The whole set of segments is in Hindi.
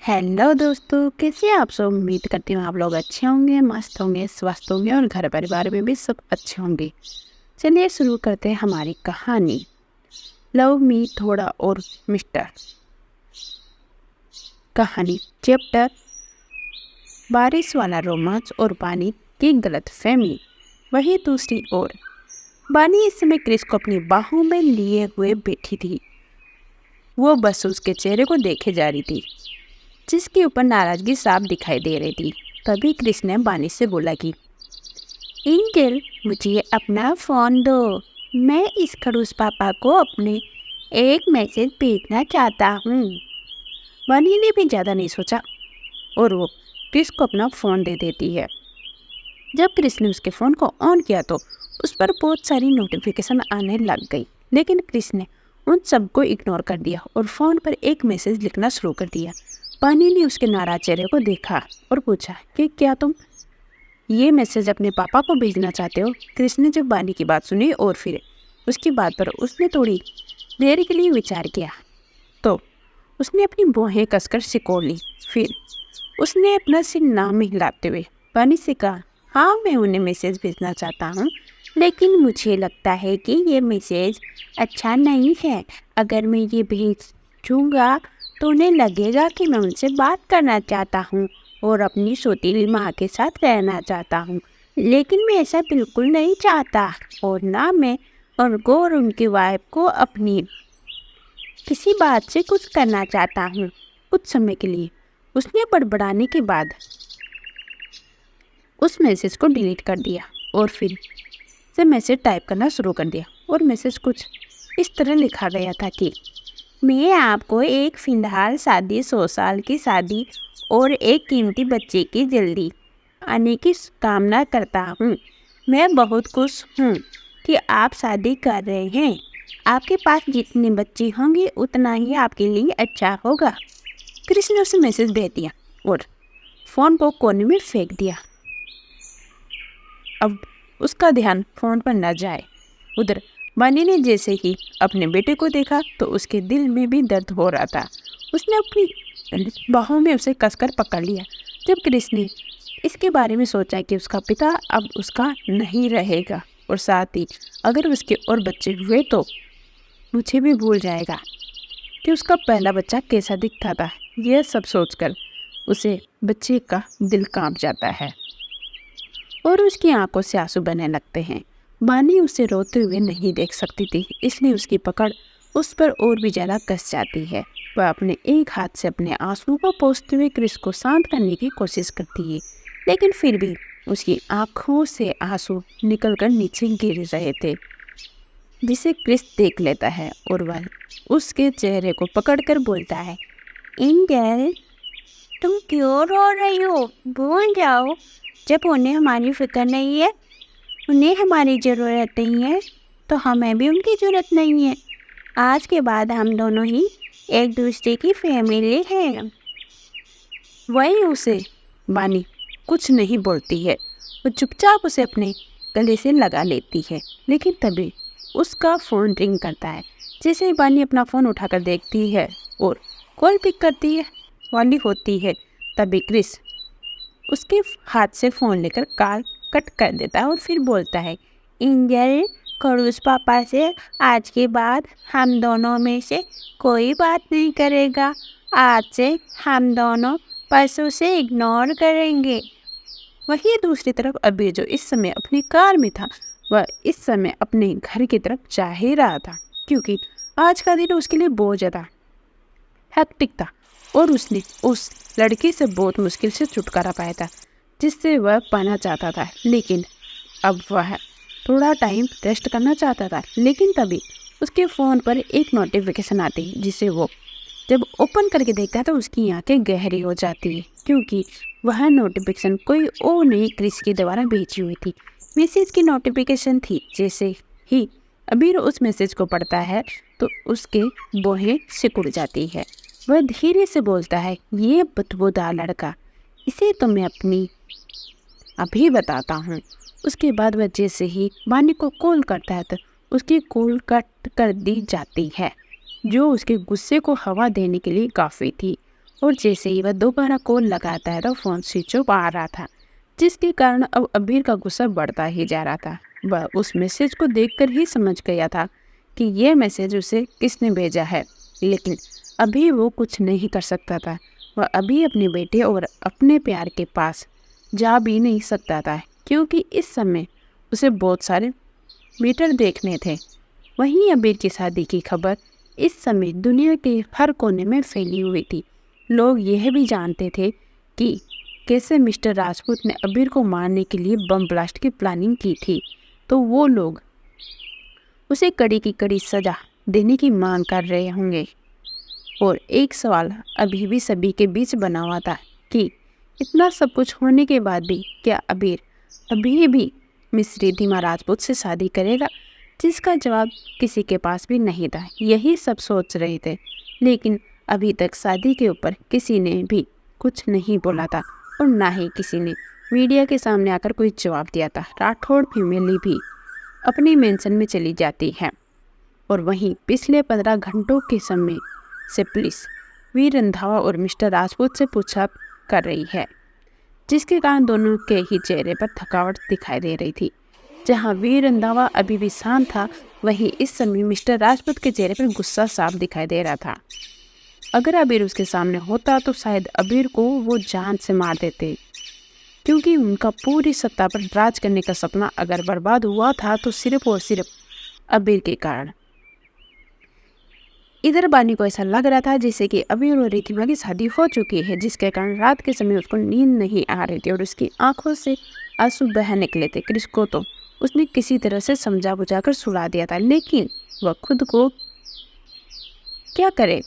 हेलो दोस्तों, कैसे हैं आप सब। उम्मीद करती हूँ आप लोग अच्छे होंगे, मस्त होंगे, स्वस्थ होंगे और घर परिवार में भी सब अच्छे होंगे। चलिए शुरू करते हैं हमारी कहानी। लव मी थोड़ा और मिस्टर। कहानी चैप्टर बारिश वाला रोमांच और बानी की गलतफहमी। वही दूसरी ओर बानी इस समय क्रिस को अपनी बाहों में लिए हुए बैठी थी। वो बस उसके चेहरे को देखे जा रही थी, जिसके ऊपर नाराजगी साफ दिखाई दे रही थी। तभी क्रिस ने बानी से बोला कि एंजल, मुझे अपना फ़ोन दो। मैं इस खड़ूस पापा को अपने एक मैसेज भेजना चाहता हूँ। बानी ने भी ज़्यादा नहीं सोचा और वो क्रिस को अपना फ़ोन दे देती है। जब क्रिस ने उसके फ़ोन को ऑन किया तो उस पर बहुत सारी नोटिफिकेशन आने लग गई, लेकिन क्रिस ने उन सबको इग्नोर कर दिया और फ़ोन पर एक मैसेज लिखना शुरू कर दिया। बानी ने उसके नाराज चेहरे को देखा और पूछा कि क्या तुम ये मैसेज अपने पापा को भेजना चाहते हो। क्रिस ने जब बानी की बात सुनी और फिर उसकी बात पर उसने थोड़ी देर के लिए विचार किया तो उसने अपनी भौहें कसकर सिकोड़ ली। फिर उसने अपना सिर नाम हिलाते हुए बानी से कहा, हाँ मैं उन्हें मैसेज भेजना चाहता हूँ, लेकिन मुझे लगता है कि ये मैसेज अच्छा नहीं है। अगर मैं ये भेजूँगा तो उन्हें लगेगा कि मैं उनसे बात करना चाहता हूँ और अपनी सौतेली माँ के साथ रहना चाहता हूँ, लेकिन मैं ऐसा बिल्कुल नहीं चाहता और ना मैं उनको और उनकी वाइफ को अपनी किसी बात से कुछ करना चाहता हूँ। कुछ समय के लिए उसने बड़बड़ाने के बाद उस मैसेज को डिलीट कर दिया और फिर से मैसेज टाइप करना शुरू कर दिया। और मैसेज कुछ इस तरह लिखा गया था कि मैं आपको एक फिलहाल शादी 100 साल की शादी और एक कीमती बच्चे की जल्दी आने की कामना करता हूँ। मैं बहुत खुश हूँ कि आप शादी कर रहे हैं। आपके पास जितने बच्चे होंगे उतना ही आपके लिए अच्छा होगा। क्रिस ने उसे मैसेज भेज दिया और फ़ोन को कोने में फेंक दिया। अब उसका ध्यान फ़ोन पर न जाए। उधर बानी ने जैसे ही अपने बेटे को देखा तो उसके दिल में भी दर्द हो रहा था। उसने अपनी बाहों में उसे कसकर पकड़ लिया। जब क्रिस ने इसके बारे में सोचा कि उसका पिता अब उसका नहीं रहेगा और साथ ही अगर उसके और बच्चे हुए तो मुझे भी भूल जाएगा कि उसका पहला बच्चा कैसा दिखता था। यह सब सोचकर उसे बच्चे का दिल कांप जाता है और उसकी आंखों से आंसू बहने लगते हैं। बानी उसे रोते हुए नहीं देख सकती थी, इसलिए उसकी पकड़ उस पर और भी ज़्यादा कस जाती है। वह अपने एक हाथ से अपने आंसुओं को पोंछते हुए क्रिस को शांत करने की कोशिश करती है, लेकिन फिर भी उसकी आंखों से आंसू निकलकर नीचे गिर रहे थे, जिसे क्रिस देख लेता है और वह उसके चेहरे को पकड़कर बोलता है, एंजल, तुम क्यों रो रही हो? भूल जाओ, जब उन्हें हमारी फिक्र नहीं है, उन्हें हमारी ज़रूरत नहीं है, तो हमें भी उनकी ज़रूरत नहीं है। आज के बाद हम दोनों ही एक दूसरे की फैमिली हैं। वही उसे बानी कुछ नहीं बोलती है। वो चुपचाप उसे अपने गले से लगा लेती है, लेकिन तभी उसका फ़ोन रिंग करता है। जैसे ही बानी अपना फ़ोन उठाकर देखती है और कॉल पिक करती है वाली होती है, तभी क्रिस उसके हाथ से फ़ोन लेकर कॉल कट कर देता है और फिर बोलता है, एंजल, खड़ूस पापा से आज के बाद हम दोनों में से कोई बात नहीं करेगा। आज से हम दोनों परसों से इग्नोर करेंगे। वहीं दूसरी तरफ अबीर, जो इस समय अपनी कार में था, वह इस समय अपने घर की तरफ जा ही रहा था, क्योंकि आज का दिन उसके लिए बहुत ज़्यादा हेक्टिक था और उसने उस लड़की से बहुत मुश्किल से छुटकारा पाया था, जिससे वह पाना चाहता था। लेकिन अब वह थोड़ा टाइम रेस्ट करना चाहता था, लेकिन तभी उसके फ़ोन पर एक नोटिफिकेशन आती है, जिसे वो जब ओपन करके देखता है तो उसकी आंखें गहरी हो जाती है, क्योंकि वह नोटिफिकेशन कोई और नहीं क्रिस के द्वारा भेजी हुई थी। मैसेज की नोटिफिकेशन थी। जैसे ही अबीर उस मैसेज को पढ़ता है तो उसके बोहें सिकुड़ जाती है। वह धीरे से बोलता है, ये बदबूदार लड़का, इसे तो मैं अपनी अभी बताता हूँ। उसके बाद वह जैसे ही बानी को कॉल करता है तो उसकी कॉल कट कर दी जाती है, जो उसके गुस्से को हवा देने के लिए काफ़ी थी। और जैसे ही वह दोबारा कॉल लगाता है तो फ़ोन स्विच ऑफ आ रहा था, जिसके कारण अब अबीर का गुस्सा बढ़ता ही जा रहा था। वह उस मैसेज को देखकर ही समझ गया था कि यह मैसेज उसे किसने भेजा है, लेकिन अभी वो कुछ नहीं कर सकता था। वह अभी अपने बेटे और अपने प्यार के पास जा भी नहीं सकता था, क्योंकि इस समय उसे बहुत सारे मीटर देखने थे। वहीं अबीर की शादी की खबर इस समय दुनिया के हर कोने में फैली हुई थी। लोग यह भी जानते थे कि कैसे मिस्टर राजपूत ने अबीर को मारने के लिए बम ब्लास्ट की प्लानिंग की थी। तो वो लोग उसे कड़ी की कड़ी सजा देने की मांग कर रहे होंगे। और एक सवाल अभी भी सभी के बीच बना हुआ था कि इतना सब कुछ होने के बाद भी क्या अबीर अभी भी मिस रिद्धिमा राजपूत से शादी करेगा, जिसका जवाब किसी के पास भी नहीं था। यही सब सोच रहे थे, लेकिन अभी तक शादी के ऊपर किसी ने भी कुछ नहीं बोला था और ना ही किसी ने मीडिया के सामने आकर कोई जवाब दिया था। राठौड़ फैमिली भी अपनी मेंशन में चली जाती है और वहीं पिछले 15 घंटों के समय से पुलिस वीर रंधावा और मिस्टर राजपूत से पूछताछ कर रही है, जिसके कारण दोनों के ही चेहरे पर थकावट दिखाई दे रही थी। जहां वीर रंधावा अभी भी शांत था, वहीं इस समय मिस्टर राजपूत के चेहरे पर गुस्सा साफ दिखाई दे रहा था। अगर अबीर उसके सामने होता तो शायद अबीर को वो जान से मार देते, क्योंकि उनका पूरी सत्ता पर राज करने का सपना अगर बर्बाद हुआ था तो सिर्फ और सिर्फ अबीर के कारण। इधर बानी को ऐसा लग रहा था जैसे कि अबीर और रिद्धिमा की शादी हो चुकी है, जिसके कारण रात के समय उसको नींद नहीं आ रही थी और उसकी आंखों से आंसू बह निकले थे। क्रिस को तो उसने किसी तरह से समझा बुझा कर सुला दिया था, लेकिन वह खुद को क्या करे,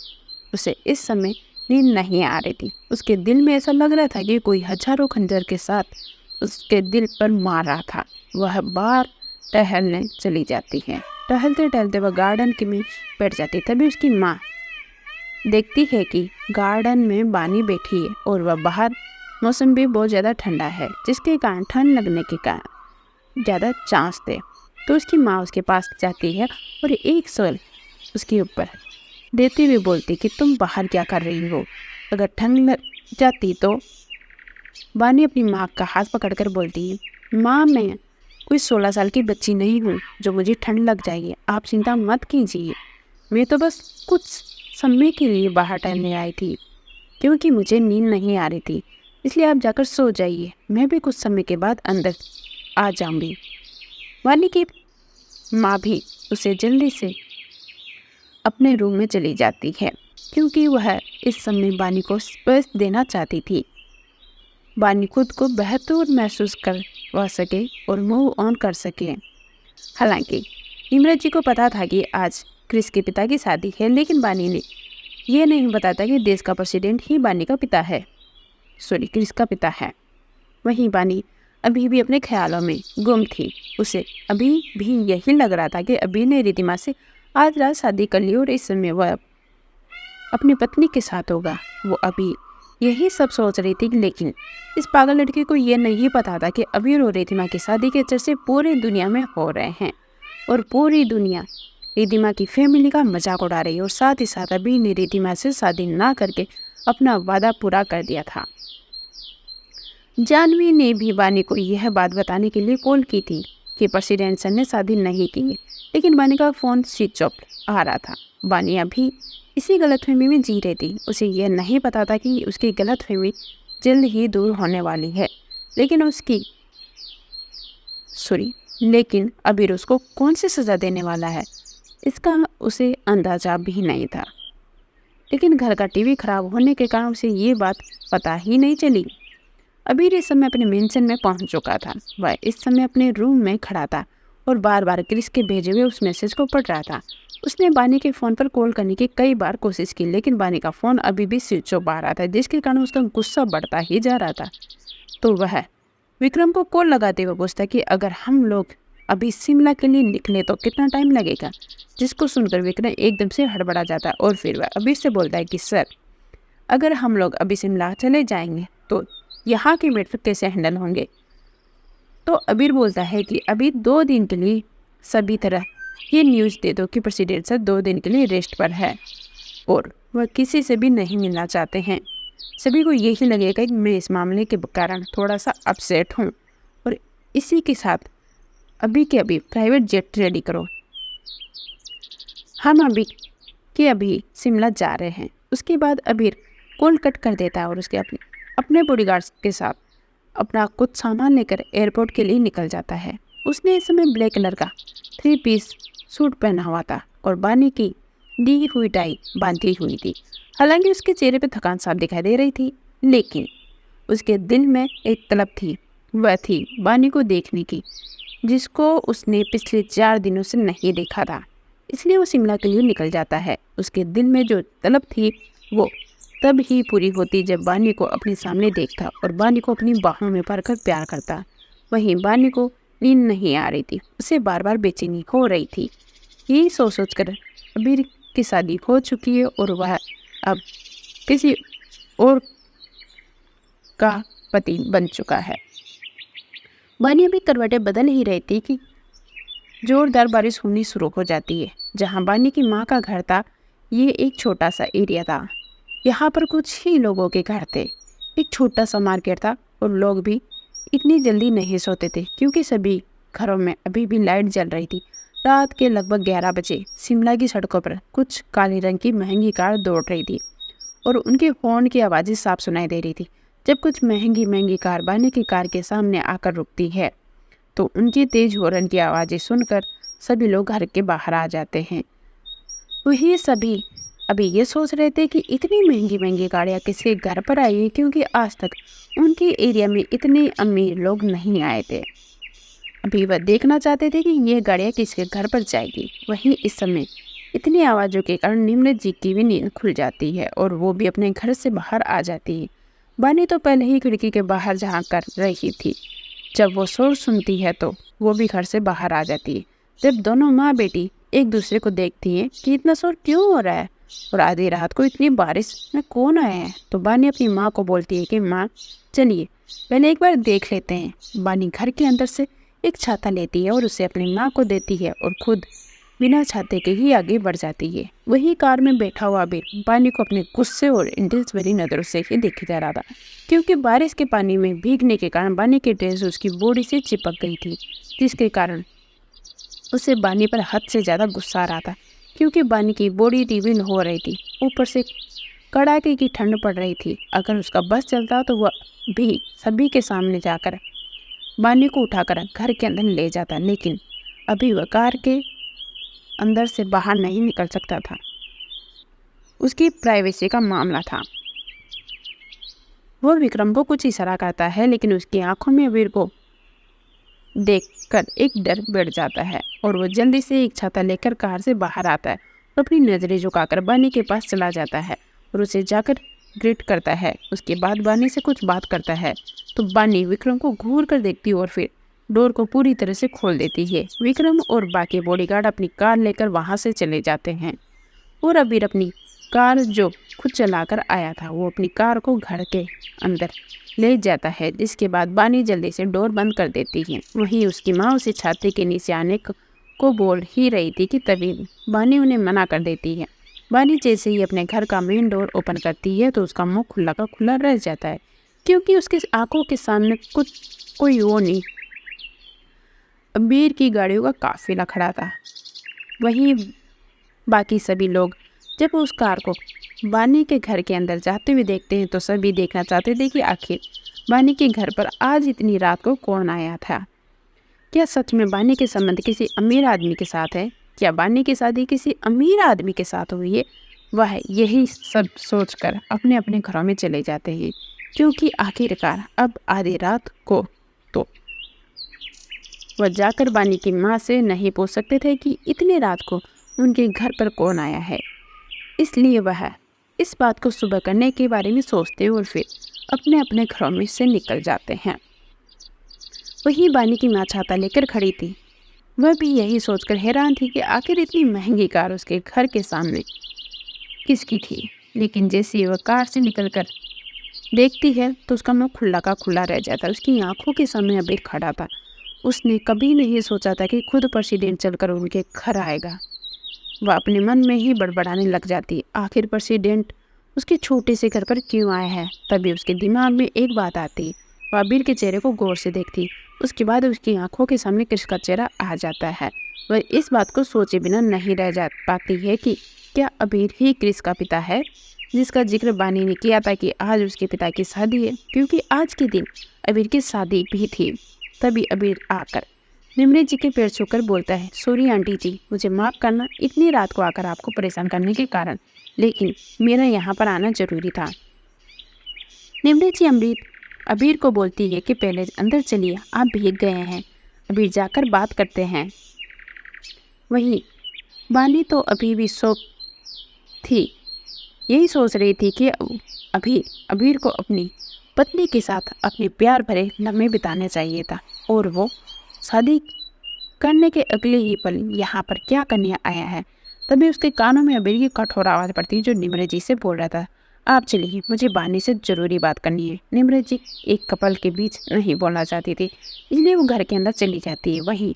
उसे इस समय नींद नहीं आ रही थी। उसके दिल में ऐसा लग रहा था कि कोई हजारों खंजर के साथ उसके दिल पर मार रहा था। वह बाहर टहलने चली जाती है। टहलते टहलते वह गार्डन के में बैठ जाती। तभी उसकी माँ देखती है कि गार्डन में बानी बैठी है और वह बाहर मौसम भी बहुत ज़्यादा ठंडा है, जिसके कारण ठंड लगने के कारण ज़्यादा चांस थे। तो उसकी माँ उसके पास जाती है और एक सवाल उसके ऊपर देती हुई बोलती कि तुम बाहर क्या कर रही हो, अगर ठंड लग जाती तो। बानी अपनी माँ का हाथ पकड़कर बोलती है, माँ मैं कोई 16 साल की बच्ची नहीं हूँ जो मुझे ठंड लग जाएगी, आप चिंता मत कीजिए। मैं तो बस कुछ समय के लिए बाहर टहलने आई थी, क्योंकि मुझे नींद नहीं आ रही थी, इसलिए आप जाकर सो जाइए, मैं भी कुछ समय के बाद अंदर आ जाऊंगी। वानी की माँ भी उसे जल्दी से अपने रूम में चली जाती है, क्योंकि वह इस समय बानी को स्पेस देना चाहती थी। बानी खुद को बेहतर महसूस करवा सके और मूव ऑन कर सके। हालांकि इमरत जी को पता था कि आज क्रिस के पिता की शादी है, लेकिन बानी ने यह नहीं बताता कि देश का प्रेसिडेंट ही बानी का पिता है, क्रिस का पिता है। वहीं बानी अभी भी अपने ख्यालों में गुम थी। उसे अभी भी यही लग रहा था कि अबीर ने रिद्धिमा से आज रात शादी कर ली और इस समय वह अपनी पत्नी के साथ होगा। वो अभी यही सब सोच रही थी, लेकिन इस पागल लड़की को यह नहीं पता था कि अबीर और रिद्धिमा की शादी के चर्चे पूरी दुनिया में हो रहे हैं और पूरी दुनिया रिद्धिमा की फैमिली का मजाक उड़ा रही है। और साथ ही साथ अबीर ने रिद्धिमा से शादी ना करके अपना वादा पूरा कर दिया था। जानवी ने भी बानी को यह बात बताने के लिए कॉल की थी कि प्रेसिडेंट सर ने शादी नहीं की, लेकिन बानी का फ़ोन स्विच ऑफ आ रहा था। बानी अभी इसी गलतफहमी में जी रही थी। उसे यह नहीं पता था कि उसकी गलतफहमी जल्द ही दूर होने वाली है, लेकिन अबीर उसको कौन सी सज़ा देने वाला है, इसका उसे अंदाजा भी नहीं था। लेकिन घर का टीवी खराब होने के कारण उसे ये बात पता ही नहीं चली। अबीर इस समय अपने मेंशन में पहुंच चुका था। वह इस समय अपने रूम में खड़ा था और बार बार क्रिस के भेजे हुए उस मैसेज को पढ़ रहा था। उसने बानी के फ़ोन पर कॉल करने की कई बार कोशिश की, लेकिन बानी का फ़ोन अभी भी स्विच ऑफ आ रहा था, जिसके कारण उसका गुस्सा बढ़ता ही जा रहा था। तो वह विक्रम को कॉल लगाते हुए पूछता कि अगर हम लोग अभी शिमला के लिए निकले तो कितना टाइम लगेगा, जिसको सुनकर विक्रम एकदम से हड़बड़ा जाता है और फिर वह अबीर से बोलता है कि सर, अगर हम लोग अभी शिमला चले जाएंगे तो यहाँ के मेट्रिक कैसे हैंडल होंगे। तो अबीर बोलता है कि अभी 2 दिन के लिए सभी तरह ये न्यूज़ दे दो कि प्रेसिडेंट सर 2 दिन के लिए रेस्ट पर है और वह किसी से भी नहीं मिलना चाहते हैं। सभी को यही लगेगा कि मैं इस मामले के कारण थोड़ा सा अपसेट हूँ। और इसी के साथ अभी के अभी प्राइवेट जेट रेडी करो, हम अभी के अभी शिमला जा रहे हैं। उसके बाद अबीर कॉल कट कर देता है और उसके अपने बॉडीगार्ड्स के साथ अपना कुछ सामान लेकर एयरपोर्ट के लिए निकल जाता है। उसने इस समय ब्लैक कलर का 3 पीस सूट पहना हुआ था और बानी की दी हुई टाई बांधी हुई थी। हालांकि उसके चेहरे पर थकान साफ दिखाई दे रही थी, लेकिन उसके दिल में एक तलब थी। वह थी बानी को देखने की, जिसको उसने पिछले 4 दिनों से नहीं देखा था। इसलिए वो शिमला के लिए निकल जाता है। उसके दिल में जो तलब थी वो तब ही पूरी होती जब बानी को अपने सामने देखता और बानी को अपनी बाहों में भरकर प्यार करता। वहीं बानी को नींद नहीं आ रही थी, उसे बार बार बेचैनी हो रही थी। यही सोच कर अबीर की शादी हो चुकी है और वह अब किसी और का पति बन चुका है। बानी अभी करवटें बदल ही रही थी कि जोरदार बारिश होनी शुरू हो जाती है। जहाँ बानी की माँ का घर था, ये एक छोटा सा एरिया था। यहाँ पर कुछ ही लोगों के घर थे। एक छोटा सा मार्केट था और लोग भी इतनी जल्दी नहीं सोते थे क्योंकि सभी घरों में अभी भी लाइट जल रही थी। रात के लगभग 11 बजे शिमला की सड़कों पर कुछ काले रंग की महंगी कार दौड़ रही थी और उनके हॉर्न की आवाज़ें साफ सुनाई दे रही थी। जब कुछ महंगी महंगी कार बानी की कार के सामने आकर रुकती है तो उनकी तेज हॉर्न की आवाज़ें सुनकर सभी लोग घर के बाहर आ जाते हैं। वही सभी अभी ये सोच रहे थे कि इतनी महंगी महंगी गाड़ियाँ किसके घर पर आई है, क्योंकि आज तक उनके एरिया में इतने अमीर लोग नहीं आए थे। अभी वह देखना चाहते थे कि ये गाड़ियाँ किसके घर पर जाएगी। वहीं इस समय इतनी आवाज़ों के कारण निम्रत जी की भी नींद खुल जाती है और वो भी अपने घर से बाहर आ जाती है। बानी तो पहले ही खिड़की के बाहर झाँक कर रही थी। जब वो शोर सुनती है तो वो भी घर से बाहर आ जाती है। जब दोनों माँ बेटी एक दूसरे को देखती हैं कि इतना शोर क्यों हो रहा है और आधी रात को इतनी बारिश में कौन आया है, तो बानी अपनी माँ को बोलती है कि माँ चलिए पहले एक बार देख लेते हैं। बानी घर के अंदर से एक छाता लेती है और उसे अपनी माँ को देती है और खुद बिना छाते के ही आगे बढ़ जाती है। वही कार में बैठा हुआ भी बानी को अपने गुस्से और इंटेंस भरी नज़रों से ही देखा जा रहा था, क्योंकि बारिश के पानी में भीगने के कारण बानी की ड्रेस उसकी बॉडी से चिपक गई थी, जिसके कारण उसे बानी पर हद से ज़्यादा गुस्सा आ रहा था। क्योंकि बानी की बॉडी रिवील हो रही थी, ऊपर से कड़ाके की ठंड पड़ रही थी। अगर उसका बस चलता तो वह भी सभी के सामने जाकर बानी को उठाकर घर के अंदर ले जाता, लेकिन अभी वह कार के अंदर से बाहर नहीं निकल सकता था। उसकी प्राइवेसी का मामला था। वो विक्रम को कुछ इशारा करता है, लेकिन उसकी आंखों में अबीर को देखकर एक डर बैठ जाता है और वो जल्दी से एक छाता लेकर कार से बाहर आता है और अपनी नज़रें झुकाकर बानी के पास चला जाता है और उसे जाकर ग्रीट करता है। उसके बाद बानी से कुछ बात करता है तो बानी विक्रम को घूर कर देखती है और फिर डोर को पूरी तरह से खोल देती है। विक्रम और बाकी बॉडीगार्ड अपनी कार लेकर वहां से चले जाते हैं और अबीर अपनी कार जो खुद चलाकर आया था वो अपनी कार को घर के अंदर ले जाता है, जिसके बाद बानी जल्दी से डोर बंद कर देती है। वहीं उसकी माँ उसे छाते के नीचे आने को बोल ही रही थी कि तभी बानी उन्हें मना कर देती है। बानी जैसे ही अपने घर का मेन डोर ओपन करती है तो उसका मुंह खुला का खुला रह जाता है, क्योंकि उसके आंखों के सामने कुछ कोई वो नहीं, अबीर की गाड़ियों का काफिला खड़ा था। वहीं बाकी सभी लोग जब उस कार को बानी के घर के अंदर जाते हुए देखते हैं तो सभी देखना चाहते थे कि आखिर बानी के घर पर आज इतनी रात को कौन आया था। क्या सच में बानी के संबंध किसी अमीर आदमी के साथ है? क्या बानी की शादी किसी अमीर आदमी के साथ हुई है? वह यही सब सोचकर अपने अपने घरों में चले जाते हैं, क्योंकि आखिरकार अब आधी रात को तो वह जाकर बानी की माँ से नहीं पूछ सकते थे कि इतनी रात को उनके घर पर कौन आया है। इसलिए वह इस बात को सुबह करने के बारे में सोचते और फिर अपने अपने घरों में से निकल जाते हैं। वही बानी की माँ छाता लेकर खड़ी थी। वह भी यही सोचकर हैरान थी कि आखिर इतनी महंगी कार उसके घर के सामने किसकी थी। लेकिन जैसे ही वह कार से निकलकर देखती है तो उसका मुंह खुला का खुला रह जाता है। उसकी आंखों के सामने अबीर खड़ा था। उसने कभी नहीं सोचा था कि खुद प्रेसिडेंट चलकर उनके घर आएगा। वह अपने मन में ही बड़बड़ाने लग जाती। आखिर प्रेसिडेंट उसके छोटे से घर पर क्यों आया है। तभी उसके दिमाग में एक बात आती। वह अबीर के चेहरे को गौर से देखती। उसके बाद उसकी आंखों के सामने क्रिस का चेहरा आ जाता है। वह इस बात को सोचे बिना नहीं रह जा पाती है कि क्या अबीर ही क्रिस का पिता है, जिसका जिक्र बानी ने किया था कि आज उसके पिता की शादी है, क्योंकि आज के दिन अबीर की शादी भी थी। तभी अबीर आकर निमरत जी के पैर छूकर बोलता है, सॉरी आंटी जी, मुझे माफ़ करना इतनी रात को आकर आपको परेशान करने के कारण, लेकिन मेरा यहाँ पर आना जरूरी था। निमरत जी अबीर को बोलती है कि पहले अंदर चलिए, आप भीग गए हैं। अबीर जाकर बात करते हैं। वहीं बानी तो अभी भी सो थी, यही सोच रही थी कि अभी अबीर को अपनी पत्नी के साथ अपने प्यार भरे लम्हे बिताने चाहिए था, और वो शादी करने के अगले ही पल यहाँ पर क्या करने आया है। तभी उसके कानों में अबीर की कठोर आवाज़ पड़ती जो निमरत जी से बोल रहा था, आप चलिए, मुझे बानी से ज़रूरी बात करनी है। निमरत जी एक कपल के बीच नहीं बोलना चाहती थी, इसलिए वो घर के अंदर चली जाती है। वहीं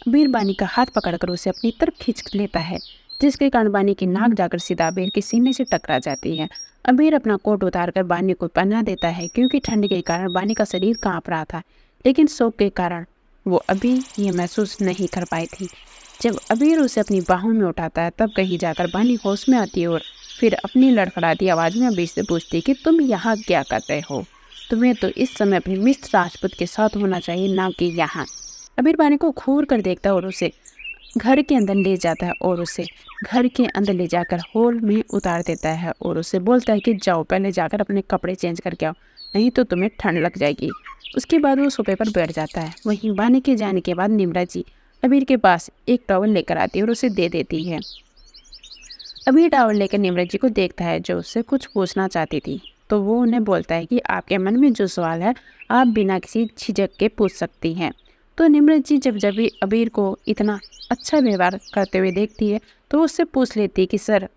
अबीर बानी का हाथ पकड़कर उसे अपनी तरफ खींच लेता है, जिसके कारण बानी की नाक जाकर सीधा अबीर के सीने से टकरा जाती है। अबीर अपना कोट उतारकर बानी को पहना देता है, क्योंकि ठंड के कारण बानी का शरीर कांप रहा था, लेकिन शौक के कारण वो अभी ये महसूस नहीं कर पाई थी। जब अबीर उसे अपनी बाहों में उठाता है, तब कहीं जाकर बानी होश में आती है और फिर अपनी लड़खड़ाती आवाज़ में अबीर से पूछती कि तुम यहाँ क्या कर रहे हो, तुम्हें तो इस समय अपनी मिस्टर राजपूत के साथ होना चाहिए, ना कि यहाँ। अबीर बानी को घूर कर देखता है और उसे घर के अंदर ले जाता है और उसे घर के अंदर ले जाकर हॉल में उतार देता है और उसे बोलता है कि जाओ पहले जाकर अपने कपड़े चेंज करके आओ, नहीं तो तुम्हें ठंड लग जाएगी। उसके बाद वो सोफे पर बैठ जाता है। वहीं बानी के जाने के बाद निमरत जी अबीर के पास एक टॉवल लेकर आती है और उसे दे देती है। अबीर टॉवल लेकर निमरत जी को देखता है, जो उससे कुछ पूछना चाहती थी, तो वो उन्हें बोलता है कि आपके मन में जो सवाल है आप बिना किसी झिझक के पूछ सकती हैं। तो निमरत जी जब जब भी अबीर को इतना अच्छा व्यवहार करते हुए देखती है, तो वो उससे पूछ लेती है कि सर,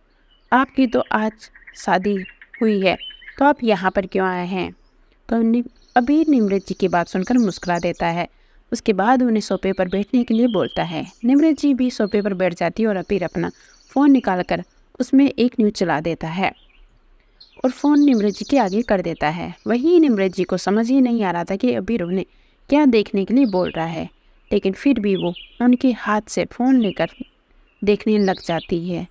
आपकी तो आज शादी हुई है, तो आप यहाँ पर क्यों आए हैं। तो अबीर निमरत जी की बात सुनकर मुस्कुरा देता है। उसके बाद उन्हें सोफे पर बैठने के लिए बोलता है। निमरत जी भी सोफे पर बैठ जाती है और अबीर अपना फ़ोन निकालकर उसमें एक न्यूज़ चला देता है और फ़ोन निमरत जी के आगे कर देता है। वहीं निमरत जी को समझ ही नहीं आ रहा था कि अबीर उन्हें क्या देखने के लिए बोल रहा है, लेकिन फिर भी वो उनके हाथ से फ़ोन लेकर देखने लग जाती है।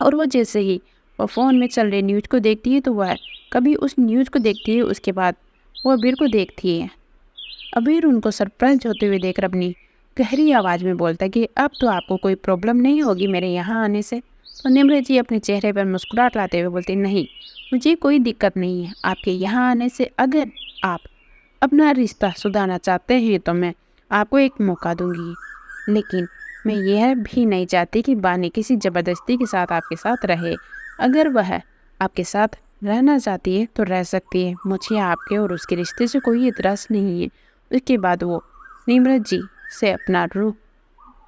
और वो जैसे ही वो फ़ोन में चल रहे न्यूज़ को देखती है, तो वह कभी उस न्यूज़ को देखती है, उसके बाद वो अबीर को देखती है। अबीर उनको सरप्राइज होते हुए देखकर अपनी गहरी आवाज़ में बोलता है कि अब तो आपको कोई प्रॉब्लम नहीं होगी मेरे यहाँ आने से। तो निमरत जी अपने चेहरे पर मुस्कुराहट लाते हुए बोलते, नहीं, मुझे कोई दिक्कत नहीं है आपके यहाँ आने से। अगर आप अपना रिश्ता सुधारना चाहते हैं तो मैं आपको एक मौका दूंगी, लेकिन मैं यह भी नहीं चाहती कि बानी किसी ज़बरदस्ती के साथ आपके साथ रहे। अगर वह आपके साथ रहना चाहती है तो रह सकती है, मुझे आपके और उसके रिश्ते से कोई इतराज़ नहीं है। उसके बाद वो निमरत जी से अपना रूप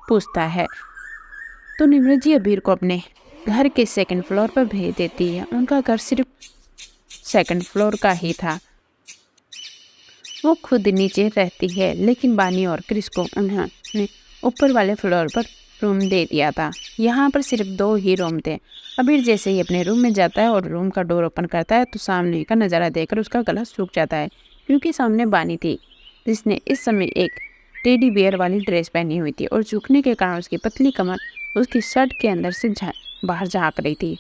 पूछता है। तो निमरत जी अबीर को अपने घर के सेकंड फ्लोर पर भेज देती है। उनका घर सिर्फ सेकंड फ्लोर का ही था, वो खुद नीचे रहती है, लेकिन बानी और क्रिस को उन्होंने ऊपर वाले फ्लोर पर रूम दे दिया था। यहाँ पर सिर्फ 2 ही रूम थे। अबीर जैसे ही अपने रूम में जाता है और रूम का डोर ओपन करता है, तो सामने का नज़ारा देखकर उसका गला सूख जाता है, क्योंकि सामने बानी थी, जिसने इस समय एक टेडी बियर वाली ड्रेस पहनी हुई थी और झुकने के कारण उसकी पतली कमर उसकी शर्ट के अंदर से बाहर झाँक रही थी।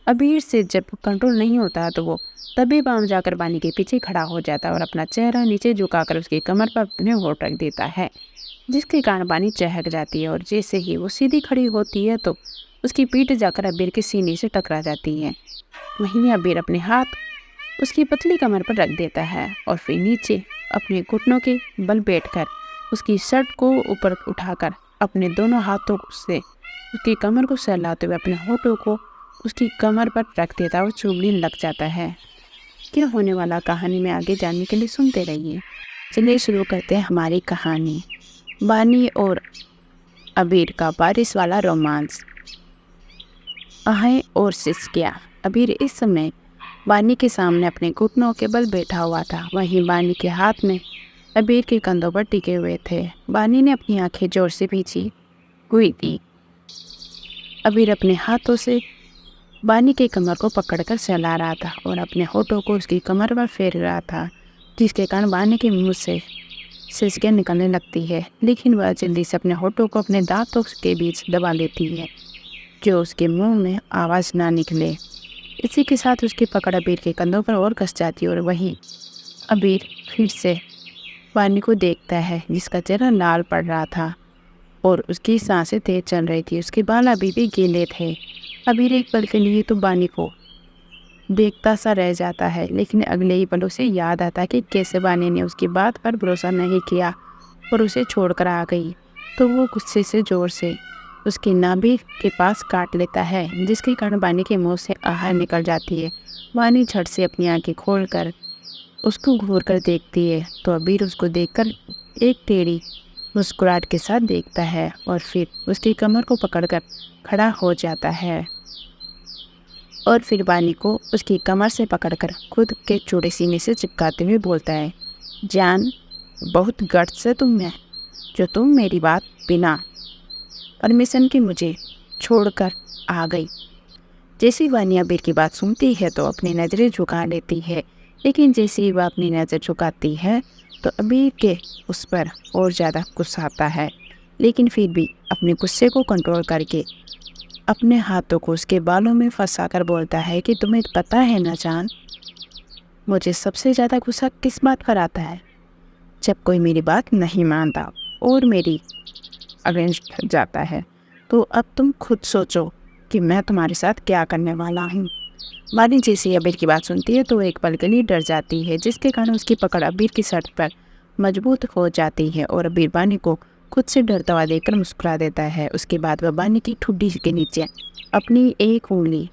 अबीर से जब कंट्रोल नहीं होता तो वो तभी बाम जाकर बानी के पीछे खड़ा हो जाता है और अपना चेहरा नीचे झुकाकर उसकी कमर पर अपने होठ रख देता है, जिसके कारण बानी चहक जाती है और जैसे ही वो सीधी खड़ी होती है तो उसकी पीठ जाकर अबीर के सीने से टकरा जाती है। वहीं अबीर अपने हाथ उसकी पतली कमर पर रख देता है और फिर नीचे अपने घुटनों के बल बैठकर उसकी शर्ट को ऊपर उठाकर अपने दोनों हाथों से उसकी कमर को सहलाते हुए अपने होठों को उसकी कमर पर रख देता है और चुभने लग जाता है। क्या होने वाला कहानी में आगे जानने के लिए सुनते रहिए। चलिए शुरू करते हैं हमारी कहानी, बानी और अबीर का बारिश वाला रोमांस। आहें और सिसकियाँ। अबीर इस समय बानी के सामने अपने घुटनों के बल बैठा हुआ था। वहीं बानी के हाथ में अबीर के कंधों पर टिके हुए थे। बानी ने अपनी आंखें जोर से भींची हुई थी। अबीर अपने हाथों से बानी के कमर को पकड़कर सहला रहा था और अपने होठों को उसकी कमर पर फेर रहा था, जिसके कारण बानी के मुंह से सिसकियाँ निकलने लगती है। लेकिन वह जल्दी से अपने होठों को अपने दांतों के बीच दबा लेती है, जो उसके मुंह में आवाज़ ना निकले। इसी के साथ उसकी पकड़ अबीर के कंधों पर और कस जाती है और वहीं अबीर फिर से बानी को देखता है, जिसका चेहरा लाल पड़ रहा था और उसकी सांसें तेज चल रही थी। उसके बाल अभी भी गीले थे। अबीर एक पल के लिए तो बानी को देखता सा रह जाता है, लेकिन अगले ही पल उसे याद आता है कि कैसे बानी ने उसकी बात पर भरोसा नहीं किया और उसे छोड़कर आ गई। तो वो गुस्से से जोर से उसकी नाभि के पास काट लेता है, जिसके कारण बानी के मुंह से आह निकल जाती है। बानी झट से अपनी आंखें खोलकर उसको घूर कर देखती है, तो अबीर उसको देखकर एक टेढ़ी मुस्कुराहट के साथ देखता है और फिर उसकी कमर को पकड़कर खड़ा हो जाता है और फिर बानी को उसकी कमर से पकड़कर खुद के चौड़े सीने से चिपकाते हुए बोलता है, जान, बहुत गट्स है तुम में, जो तुम मेरी बात बिना परमिशन के मुझे छोड़कर आ गई। जैसे बानी अबीर की बात सुनती है तो अपनी नज़रें झुका लेती है, लेकिन जैसे ही वह अपनी नज़र झुकाती है तो अबीर के उस पर और ज़्यादा गुस्सा आता है। लेकिन फिर भी अपने गुस्से को कंट्रोल करके अपने हाथों को उसके बालों में फंसाकर बोलता है कि तुम्हें पता है ना जान, मुझे सबसे ज़्यादा गुस्सा किस बात पर आता है? जब कोई मेरी बात नहीं मानता और मेरी अगेंस्ट जाता है। तो अब तुम खुद सोचो कि मैं तुम्हारे साथ क्या करने वाला हूँ। बानी जैसे अबीर की बात सुनती है तो एक पल के लिए डर जाती है, जिसके कारण उसकी पकड़ अबीर की शर्ट पर मजबूत हो जाती है और अबीर बानी को खुद से डरता हुआ देखकर मुस्कुरा देता है। उसके बाद वह बानी की ठुड्डी के नीचे अपनी एक उंगली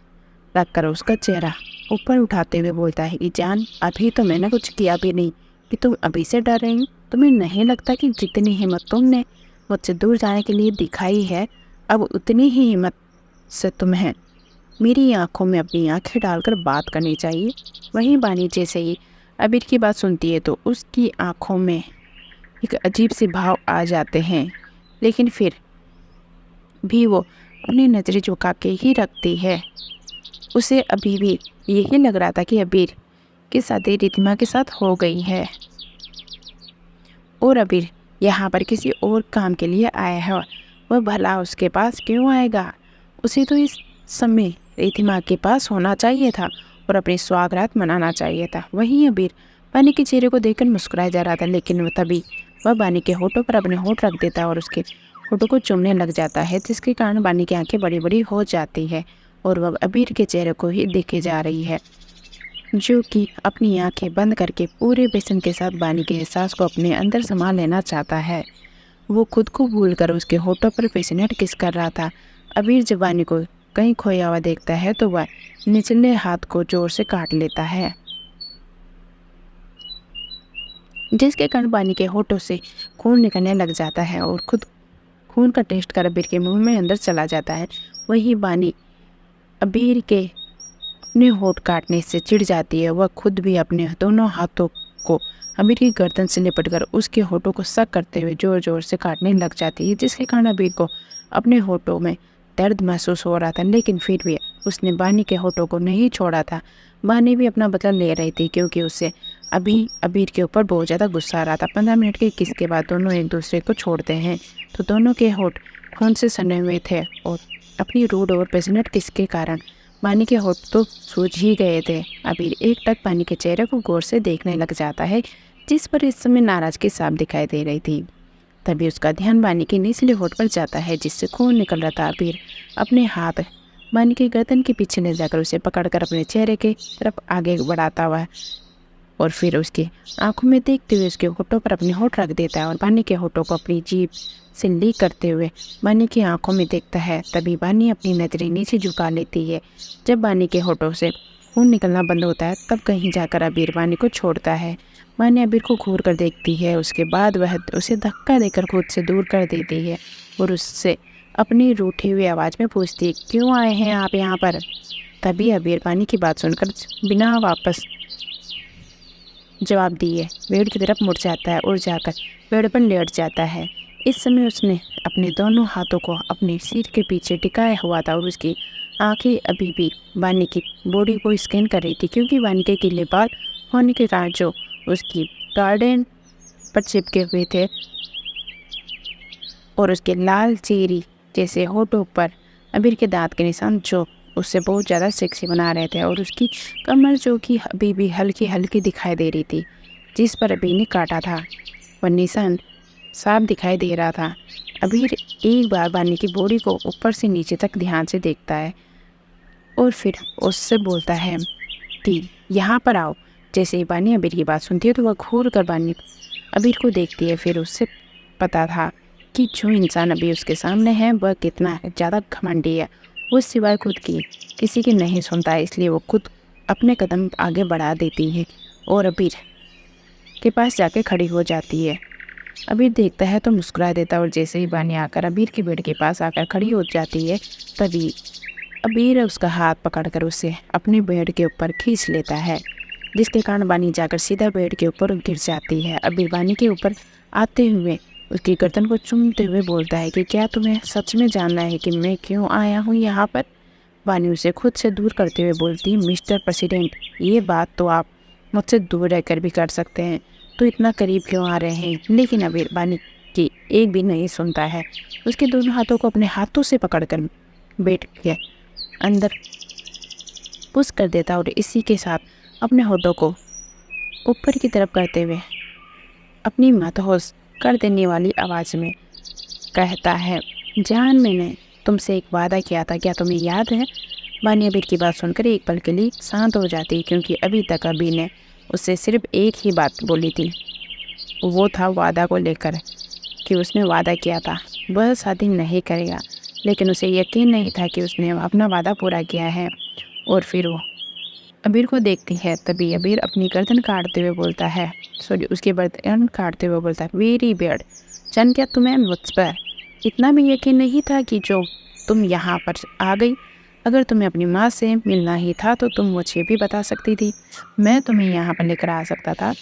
रखकर उसका चेहरा ऊपर उठाते हुए बोलता है कि जान, अभी तो मैंने कुछ किया भी नहीं कि तुम अभी से डर रही हो। तुम्हें नहीं लगता कि जितनी हिम्मत तुमने मुझसे दूर जाने के लिए दिखाई है, अब उतनी ही हिम्मत से तुम्हें मेरी आंखों में अपनी आंखें डालकर बात करनी चाहिए। वहीं बानी जैसे ही अबीर की बात सुनती है तो उसकी आंखों में एक अजीब से भाव आ जाते हैं, लेकिन फिर भी वो अपनी नज़रें झुका के ही रखती है। उसे अभी भी यही लग रहा था कि अबीर की शादी रितिमा के साथ हो गई है और अबीर यहाँ पर किसी और काम के लिए आया है। वह भला उसके पास क्यों आएगा? उसे तो इस समय रितिमा के पास होना चाहिए था और अपनी स्वागरात मनाना चाहिए था। वहीं अबीर बानी के चेहरे को देखकर मुस्कुराया जा रहा था, लेकिन तभी वह बानी के होठों पर अपने होठ रख देता है और उसके होठों को चूमने लग जाता है, जिसके कारण बानी की आंखें बड़ी बड़ी हो जाती है और वह अबीर के चेहरे को ही देखे जा रही है, जो कि अपनी आंखें बंद करके पूरे बेसन के साथ बानी के एहसास को अपने अंदर समा लेना चाहता है। वो खुद को भूलकर उसके होठों पर पेशनेट किस कर रहा था। अबीर जब बानी को कहीं खोया हुआ देखता है तो वह निचले हाथ को जोर से काट लेता है, जिसके कारण बानी के होठों से खून निकलने लग जाता है और खुद खून का टेस्ट कर अबीर के मुंह में अंदर चला जाता है। वही बानी अबीर के अपने होठ काटने से चिढ़ जाती है। वह खुद भी अपने दोनों हाथों को अबीर की गर्दन से लिपटकर उसके होठों को सक करते हुए जोर जोर से काटने लग जाती है, जिसके कारण अबीर को अपने होठों में दर्द महसूस हो रहा था, लेकिन फिर भी उसने बानी के होठों को नहीं छोड़ा था। बानी भी अपना बदला ले रही थी, क्योंकि उससे अभी अबीर के ऊपर बहुत ज़्यादा गुस्सा आ रहा था। 15 मिनट के किस के बाद दोनों एक दूसरे को छोड़ते हैं तो दोनों के होठ खून से सने हुए थे और अपनी रूड और पेशनेट किस के कारण बानी के होठ तो सूज ही गए थे। अबीर एक टक बानी के चेहरे को गौर से देखने लग जाता है, जिस पर इस समय नाराज़गी साफ दिखाई दे रही थी। तभी उसका ध्यान बानी के निचले होठ पर जाता है, जिससे खून निकल रहा था। अबीर अपने हाथ बानी के गर्दन के पीछे ले जाकर उसे पकड़कर अपने चेहरे के तरफ आगे बढ़ाता हुआ और फिर उसकी आंखों में देखते हुए उसके होठों पर अपने होठ रख देता है और बानी के होठों को अपनी जीभ से लीक करते हुए बानी की आंखों में देखता है। तभी बानी अपनी नज़रें नीचे झुका लेती है। जब बानी के होठों से खून निकलना बंद होता है तब कहीं जाकर अबीर बानी को छोड़ता है। बानी अबीर को घूर कर देखती है, उसके बाद वह उसे धक्का देकर खुद से दूर कर देती है और उससे अपनी रूठी हुई आवाज़ में पूछती है, क्यों आए हैं आप यहाँ पर? तभी अबीर बानी की बात सुनकर बिना वापस जवाब दिए पेड़ की तरफ मुड़ जाता है और जाकर पेड़ पर लेट जाता है। इस समय उसने अपने दोनों हाथों को अपने सिर के पीछे टिकाया हुआ था और उसकी आंखें अभी भी वानी की बॉडी को स्कैन कर रही थी, क्योंकि वानी के गीले बाल होने के कारण जो उसकी गार्डन पर चिपके हुए थे और उसके लाल चेरी जैसे होठों पर अबीर के दांत के निशान जो उससे बहुत ज़्यादा सेक्सी बना रहे थे, और उसकी कमर जो कि अभी भी हल्की हल्की दिखाई दे रही थी, जिस पर अबीर ने काटा था वह निशान साफ दिखाई दे रहा था। अबीर एक बार वानी की बॉडी को ऊपर से नीचे तक ध्यान से देखता है और फिर उससे बोलता है कि यहाँ पर आओ। जैसे ही वानी अबीर की बात सुनती है तो वह घूर कर वानी अबीर को देखती है। फिर उससे पता था कि जो इंसान अभी उसके सामने है वह कितना ज़्यादा घमंडी है। वो सिवाय खुद की किसी की नहीं सुनता है, इसलिए वो खुद अपने कदम आगे बढ़ा देती है और अबीर के पास जाके खड़ी हो जाती है। अबीर देखता है तो मुस्कुरा देता है, और जैसे ही वानी आकर अबीर के बेड के पास आकर खड़ी हो जाती है तभी अबीर उसका हाथ पकड़कर उसे अपने बेड के ऊपर खींच लेता है, जिसके कारण वानी जाकर सीधा बेड के ऊपर गिर जाती है। अबीर वानी के ऊपर आते हुए उसकी गर्दन को चूमते हुए बोलता है कि क्या तुम्हें सच में जानना है कि मैं क्यों आया हूँ यहाँ पर। वानी उसे खुद से दूर करते हुए बोलती, मिस्टर प्रेसिडेंट, ये बात तो आप मुझसे दूर रहकर भी कर सकते हैं, तो इतना करीब क्यों आ रहे हैं। लेकिन अबीर वानी की एक भी नहीं सुनता है, उसके दोनों हाथों को अपने हाथों से पकड़कर बेड के अंदर पुश कर देता और इसी के साथ अपने होठों को ऊपर की तरफ करते हुए अपनी मदहोश कर देने वाली आवाज़ में कहता है, जान, मैंने तुमसे एक वादा किया था, क्या तुम्हें याद है। वानी अबीर की बात सुनकर एक पल के लिए शांत हो जाती है, क्योंकि अभी तक अबीर ने उससे सिर्फ एक ही बात बोली थी, वो था वादा को लेकर कि उसने वादा किया था वह शादी नहीं करेगा। लेकिन उसे यकीन नहीं था कि उसने अपना वादा पूरा किया है। और फिर वो अबीर को देखती है तभी अबीर अपनी गर्दन काटते हुए बोलता है, उसकी गर्दन काटते हुए बोलता है, वेरी बैड। चन, क्या तुम्हें मुझ पर इतना भी यकीन नहीं था कि जो तुम यहाँ पर आ गई। अगर तुम्हें अपनी माँ से मिलना ही था तो तुम मुझे भी बता सकती थी, मैं तुम्हें यहाँ पर लेकर आ सकता था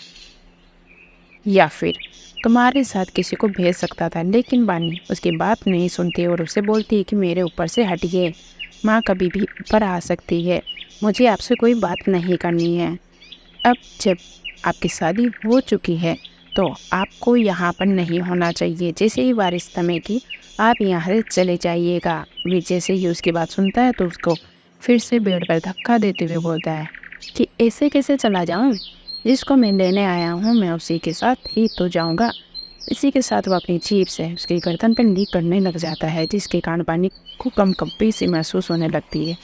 या फिर तुम्हारे साथ किसी को भेज सकता था। लेकिन वानी उसकी बात नहीं सुनती और उसे बोलती है कि मेरे ऊपर से हटिए, माँ कभी भी ऊपर आ सकती है, मुझे आपसे कोई बात नहीं करनी है। अब जब आपकी शादी हो चुकी है तो आपको यहाँ पर नहीं होना चाहिए। जैसे ही बारिश थमेगी आप यहाँ से चले जाइएगा। वे जैसे ही उसकी बात सुनता है तो उसको फिर से बेड पर धक्का देते हुए बोलता है कि ऐसे कैसे चला जाऊँ, जिसको मैं लेने आया हूँ मैं उसी के साथ ही तो जाऊँगा। इसी के साथ वो अपनी जीभ से उसकी गर्दन पर लीक करने लग जाता है, जिसके कारण वानी को कंपी सी महसूस होने लगती है।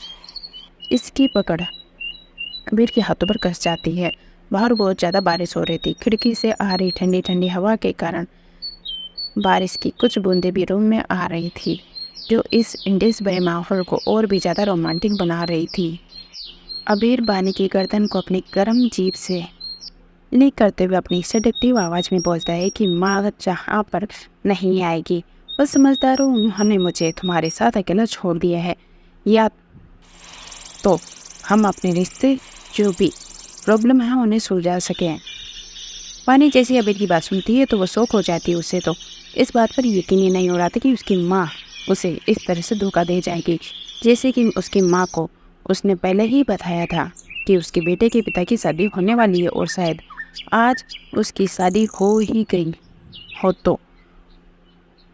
इसकी पकड़ अबीर के हाथों पर कस जाती है। बाहर बहुत ज़्यादा बारिश हो रही थी। खिड़की से आ रही ठंडी ठंडी हवा के कारण बारिश की कुछ बूंदें भी रूम में आ रही थी, जो इस इंडिस भरे माहौल को और भी ज़्यादा रोमांटिक बना रही थी। अबीर वानी की गर्दन को अपनी गर्म जीभ से लीक करते हुए अपनी सेडक्टिव आवाज़ में बोलता है कि माँ जहाँ पर नहीं आएगी। बस समझदार हो, उन्होंने मुझे तुम्हारे साथ अकेला छोड़ दिया है, या तो हम अपने रिश्ते जो भी प्रॉब्लम है उन्हें सुलझा सकें। वानी जैसी अबीर की बात सुनती है तो वो शौक हो जाती है। उसे तो इस बात पर यकीन ही नहीं हो रहा था कि उसकी माँ उसे इस तरह से धोखा दे जाएगी। जैसे कि उसकी माँ को उसने पहले ही बताया था कि उसके बेटे के पिता की शादी होने वाली है, और शायद आज उसकी शादी हो ही गई हो तो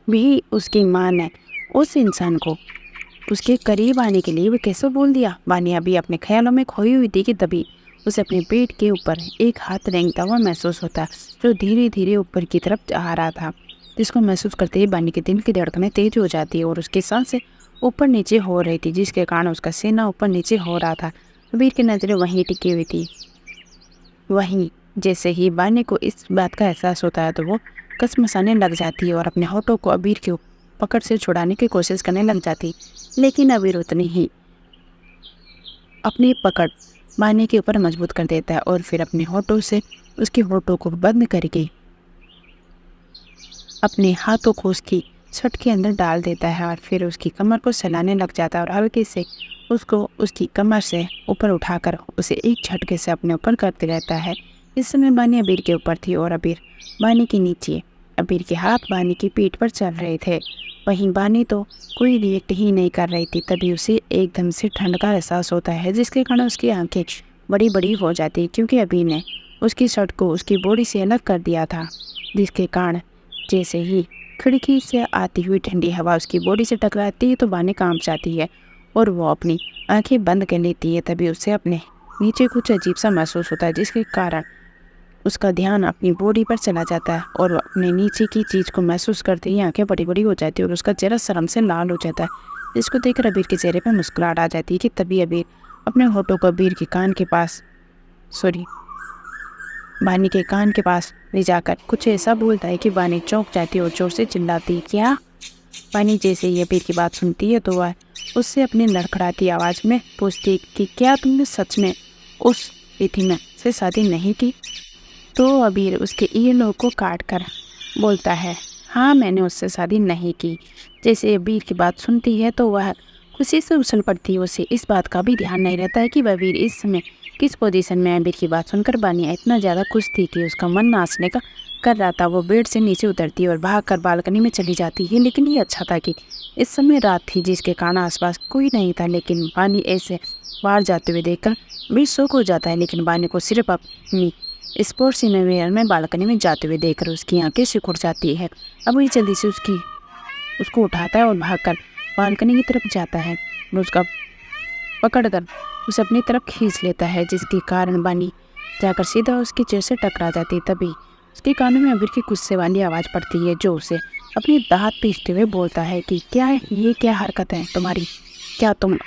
भी उसकी माँ ने उस इंसान को उसके करीब आने के लिए वो कैसे बोल दिया। वानी अभी अपने ख्यालों में खोई हुई थी कि तभी उसे अपने पेट के ऊपर एक हाथ रेंगता हुआ महसूस होता, जो धीरे धीरे ऊपर की तरफ आ रहा था, जिसको महसूस करते ही वानी के दिल की धड़कनें तेज हो जाती है और उसकी सांसें ऊपर नीचे हो रही थी, जिसके कारण उसका सीना ऊपर नीचे हो रहा था। अबीर की नज़रें वहीं टिकी हुई थी। वहीं जैसे ही वानी को इस बात का एहसास होता है तो वो कसमसाने लग जाती है और अपने होठों को अबीर के पकड़ से छुड़ाने की कोशिश करने लग जाती, लेकिन अबीर उतनी ही अपनी पकड़ वानी के ऊपर मजबूत कर देता है और फिर अपने होठों से उसके होठों को बंद करके अपने हाथों को उसकी छठ के अंदर डाल देता है और फिर उसकी कमर को सहलाने लग जाता है और हल्के से उसको उसकी कमर से ऊपर उठाकर उसे एक झटके से अपने ऊपर करते रहता है। इस समय वानी अबीर के ऊपर थी और अबीर वानी के नीचे अबीर के हाथ बानी की पीठ पर चल रहे थे। वहीं बानी तो कोई रिएक्ट ही नहीं कर रही थी। तभी उसे एकदम से ठंड का एहसास होता है, जिसके कारण उसकी आंखें बड़ी बड़ी हो जाती है, क्योंकि अबीर ने उसकी शर्ट को उसकी बॉडी से अलग कर दिया था, जिसके कारण जैसे ही खिड़की से आती हुई ठंडी हवा उसकी बॉडी से टकराती है तो बानी कांप जाती है और वो अपनी आंखें बंद कर लेती है। तभी उसे अपने नीचे कुछ अजीब सा महसूस होता है, जिसके कारण उसका ध्यान अपनी बॉडी पर चला जाता है और वो अपने नीचे की चीज़ को महसूस करते ही आंखें बड़ी बड़ी हो जाती है और उसका चेहरा शर्म से लाल हो जाता है। इसको देखकर अबीर के चेहरे पर मुस्कुराहट आ जाती है कि तभी अबीर अपने होठों को अबीर के कान के पास बानी के कान के पास ले जाकर कुछ ऐसा बोलता है कि बानी चौंक जाती है और जोर से चिल्लाती है, क्या? बानी जैसे ही अबीर की बात सुनती है तो वह उससे अपनी लड़खड़ाती आवाज़ में पूछती कि क्या तुमने सच में उस रिथिमा से शादी नहीं की? तो अबीर उसके ईयलों को काट कर बोलता है, हाँ मैंने उससे शादी नहीं की। जैसे अबीर की बात सुनती है तो वह खुशी से उछल पड़ती है। उसे इस बात का भी ध्यान नहीं रहता है कि अबीर इस समय किस पोजीशन में। अबीर की बात सुनकर बानिया इतना ज़्यादा खुश थी कि उसका मन नाचने का कर रहा था। वो बेड से नीचे उतरती है और भागकर बालकनी में चली जाती है। लेकिन ये अच्छा था कि इस समय रात थी, जिसके कारण आसपास कोई नहीं था। लेकिन बानी ऐसे बाहर जाते हुए देखकर भी शौक हो जाता है। लेकिन बानी को सिर्फ अपनी स्पोर्ट्स इनरवियर में बालकनी में जाते हुए देखकर उसकी आंखें सिकुड़ जाती है। अब वही जल्दी से उसको उठाता है और भागकर बालकनी की तरफ जाता है और उसका पकड़कर उसे अपनी तरफ खींच लेता है, जिसके कारण बानी जाकर सीधा उसके चेहरे से टकरा जाती है। तभी उसके कानों में अबीर की गुस्से वाली आवाज़ पड़ती है, जो उसे अपनी दांत पीसते हुए बोलता है कि क्या है ये, क्या हरकत है तुम्हारी? क्या तुम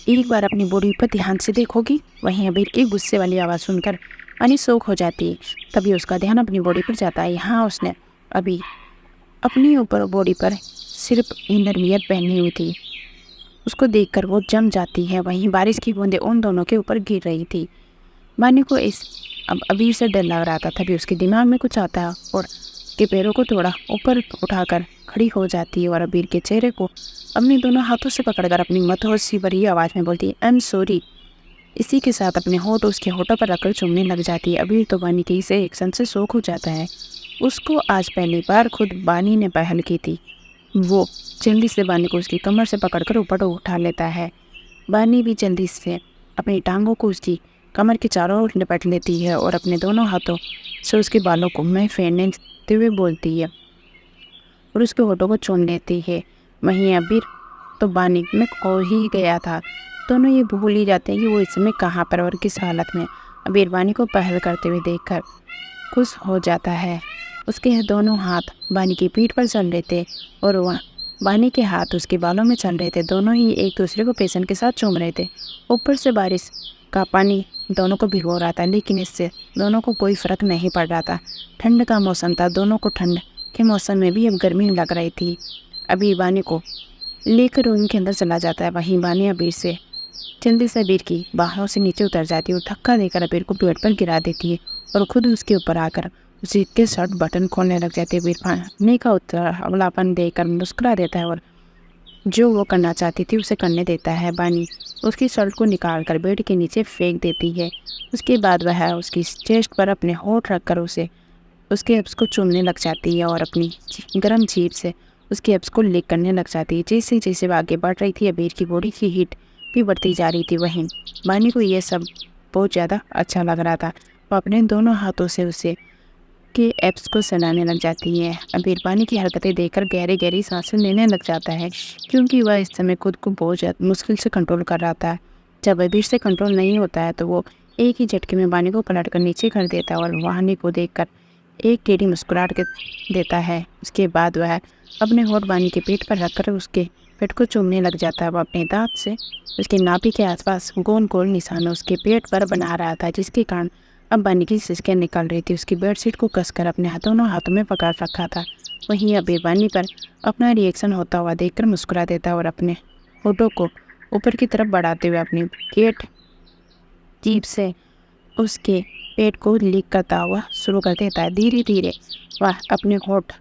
एक बार अपनी बॉडी पर ध्यान से देखोगी? वहीं अबीर की गुस्से वाली आवाज़ सुनकर बानी शौक हो जाती है। तभी उसका ध्यान अपनी बॉडी पर जाता है। यहाँ उसने अभी अपनी ऊपर बॉडी पर सिर्फ इनरवियर पहनी हुई थी। उसको देखकर वो जम जाती है। वहीं बारिश की बूंदें उन दोनों के ऊपर गिर रही थी। बानी को अब अबीर से डर लग रहा था। तभी उसके दिमाग में कुछ आता है और उसके पैरों को थोड़ा ऊपर उठाकर खड़ी हो जाती है और अबीर के चेहरे को अपने दोनों हाथों से पकड़कर अपनी मधुर सी भरी आवाज़ में बोलती है, आई एम सॉरी। इसी के साथ अपने होठ उसके होठों पर रखकर चूमने लग जाती है। अबीर तो बानी के इस एक्शन से शौक हो जाता है। उसको आज पहली बार खुद बानी ने पहल की थी। वो जल्दी से बानी को उसकी कमर से पकड़कर ऊपर उठा लेता है। बानी भी जल्दी से अपनी टांगों को उसकी कमर के चारों ओर लपेट लेती है और अपने दोनों हाथों से उसके बालों को मैं फेरने हुए बोलती है और उसके होठों को चूम लेती है। वहीं अबीर तो बानी में खो ही गया था। दोनों ये भूल ही जाते हैं कि वो इस समय कहाँ पर और किस हालत में। अबीर बानी को पहल करते हुए देखकर खुश हो जाता है। उसके दोनों हाथ बानी की पीठ पर चल रहे थे और वह बानी के हाथ उसके बालों में चल रहे थे। दोनों ही एक दूसरे को पेशन के साथ चूम रहे थे। ऊपर से बारिश का पानी दोनों को भिगो रहा था, लेकिन इससे दोनों को कोई फ़र्क नहीं पड़ रहा था। ठंड का मौसम था। दोनों को ठंड के मौसम में भी अब गर्मी लग रही थी। अबीर बानी को लेकर रूम के अंदर चला जाता है। वहीं बानी अबीर से जल्दी से अबीर की बाहों से नीचे उतर जाती है और धक्का देकर अबीर को बेड पर गिरा देती है और खुद उसके ऊपर आकर उसी के शर्ट बटन खोलने लग जाती है। अबीर पानी का अगलापन देकर मुस्कुरा देता है और जो वो करना चाहती थी उसे करने देता है। बानी उसकी शर्ट को निकाल कर बेड के नीचे फेंक देती है। उसके बाद वह उसकी चेस्ट पर अपने होंठ रखकर उसके एब्स को चूमने लग जाती है और अपनी गर्म जीभ से उसके एब्स को लिक करने लग जाती है। जैसे जैसे वो आगे बढ़ रही थी अबीर की बॉडी की हीट भी बढ़ती जा रही थी। वहीं बानी को ये सब बहुत ज़्यादा अच्छा लग रहा था। वो अपने दोनों हाथों से उसे के एप्स को सहलाने लग जाती है। अबीर बानी की हरकतें देखकर गहरी गहरी सांसें लेने लग जाता है, क्योंकि वह इस समय खुद को बहुत ज़्यादा मुश्किल से कंट्रोल कर रहा था। जब अबीर से कंट्रोल नहीं होता है तो वो एक ही झटके में बानी को पलट कर नीचे कर देता है और बानी को देखकर एक टेढ़ी मुस्कुराहट के देता है। उसके बाद वह अपने होठ बानी के पेट पर रखकर उसके पेट को चूमने लग जाता है। वह अपने दांत से उसके नाभि के आसपास गोल गोल निशान उसके पेट पर बना रहा था, जिसके कारण अब बानी की सिसकें निकल रही थी। उसकी बेडशीट को कसकर अपने दोनों हाथों में पकड़ रखा था। वहीं अबीर बानी पर अपना रिएक्शन होता हुआ देखकर मुस्कुरा देता और अपने होठों को ऊपर की तरफ बढ़ाते हुए अपनी पेट जीभ से उसके पेट को लीक करता हुआ शुरू कर देता है। धीरे धीरे वह अपने होठ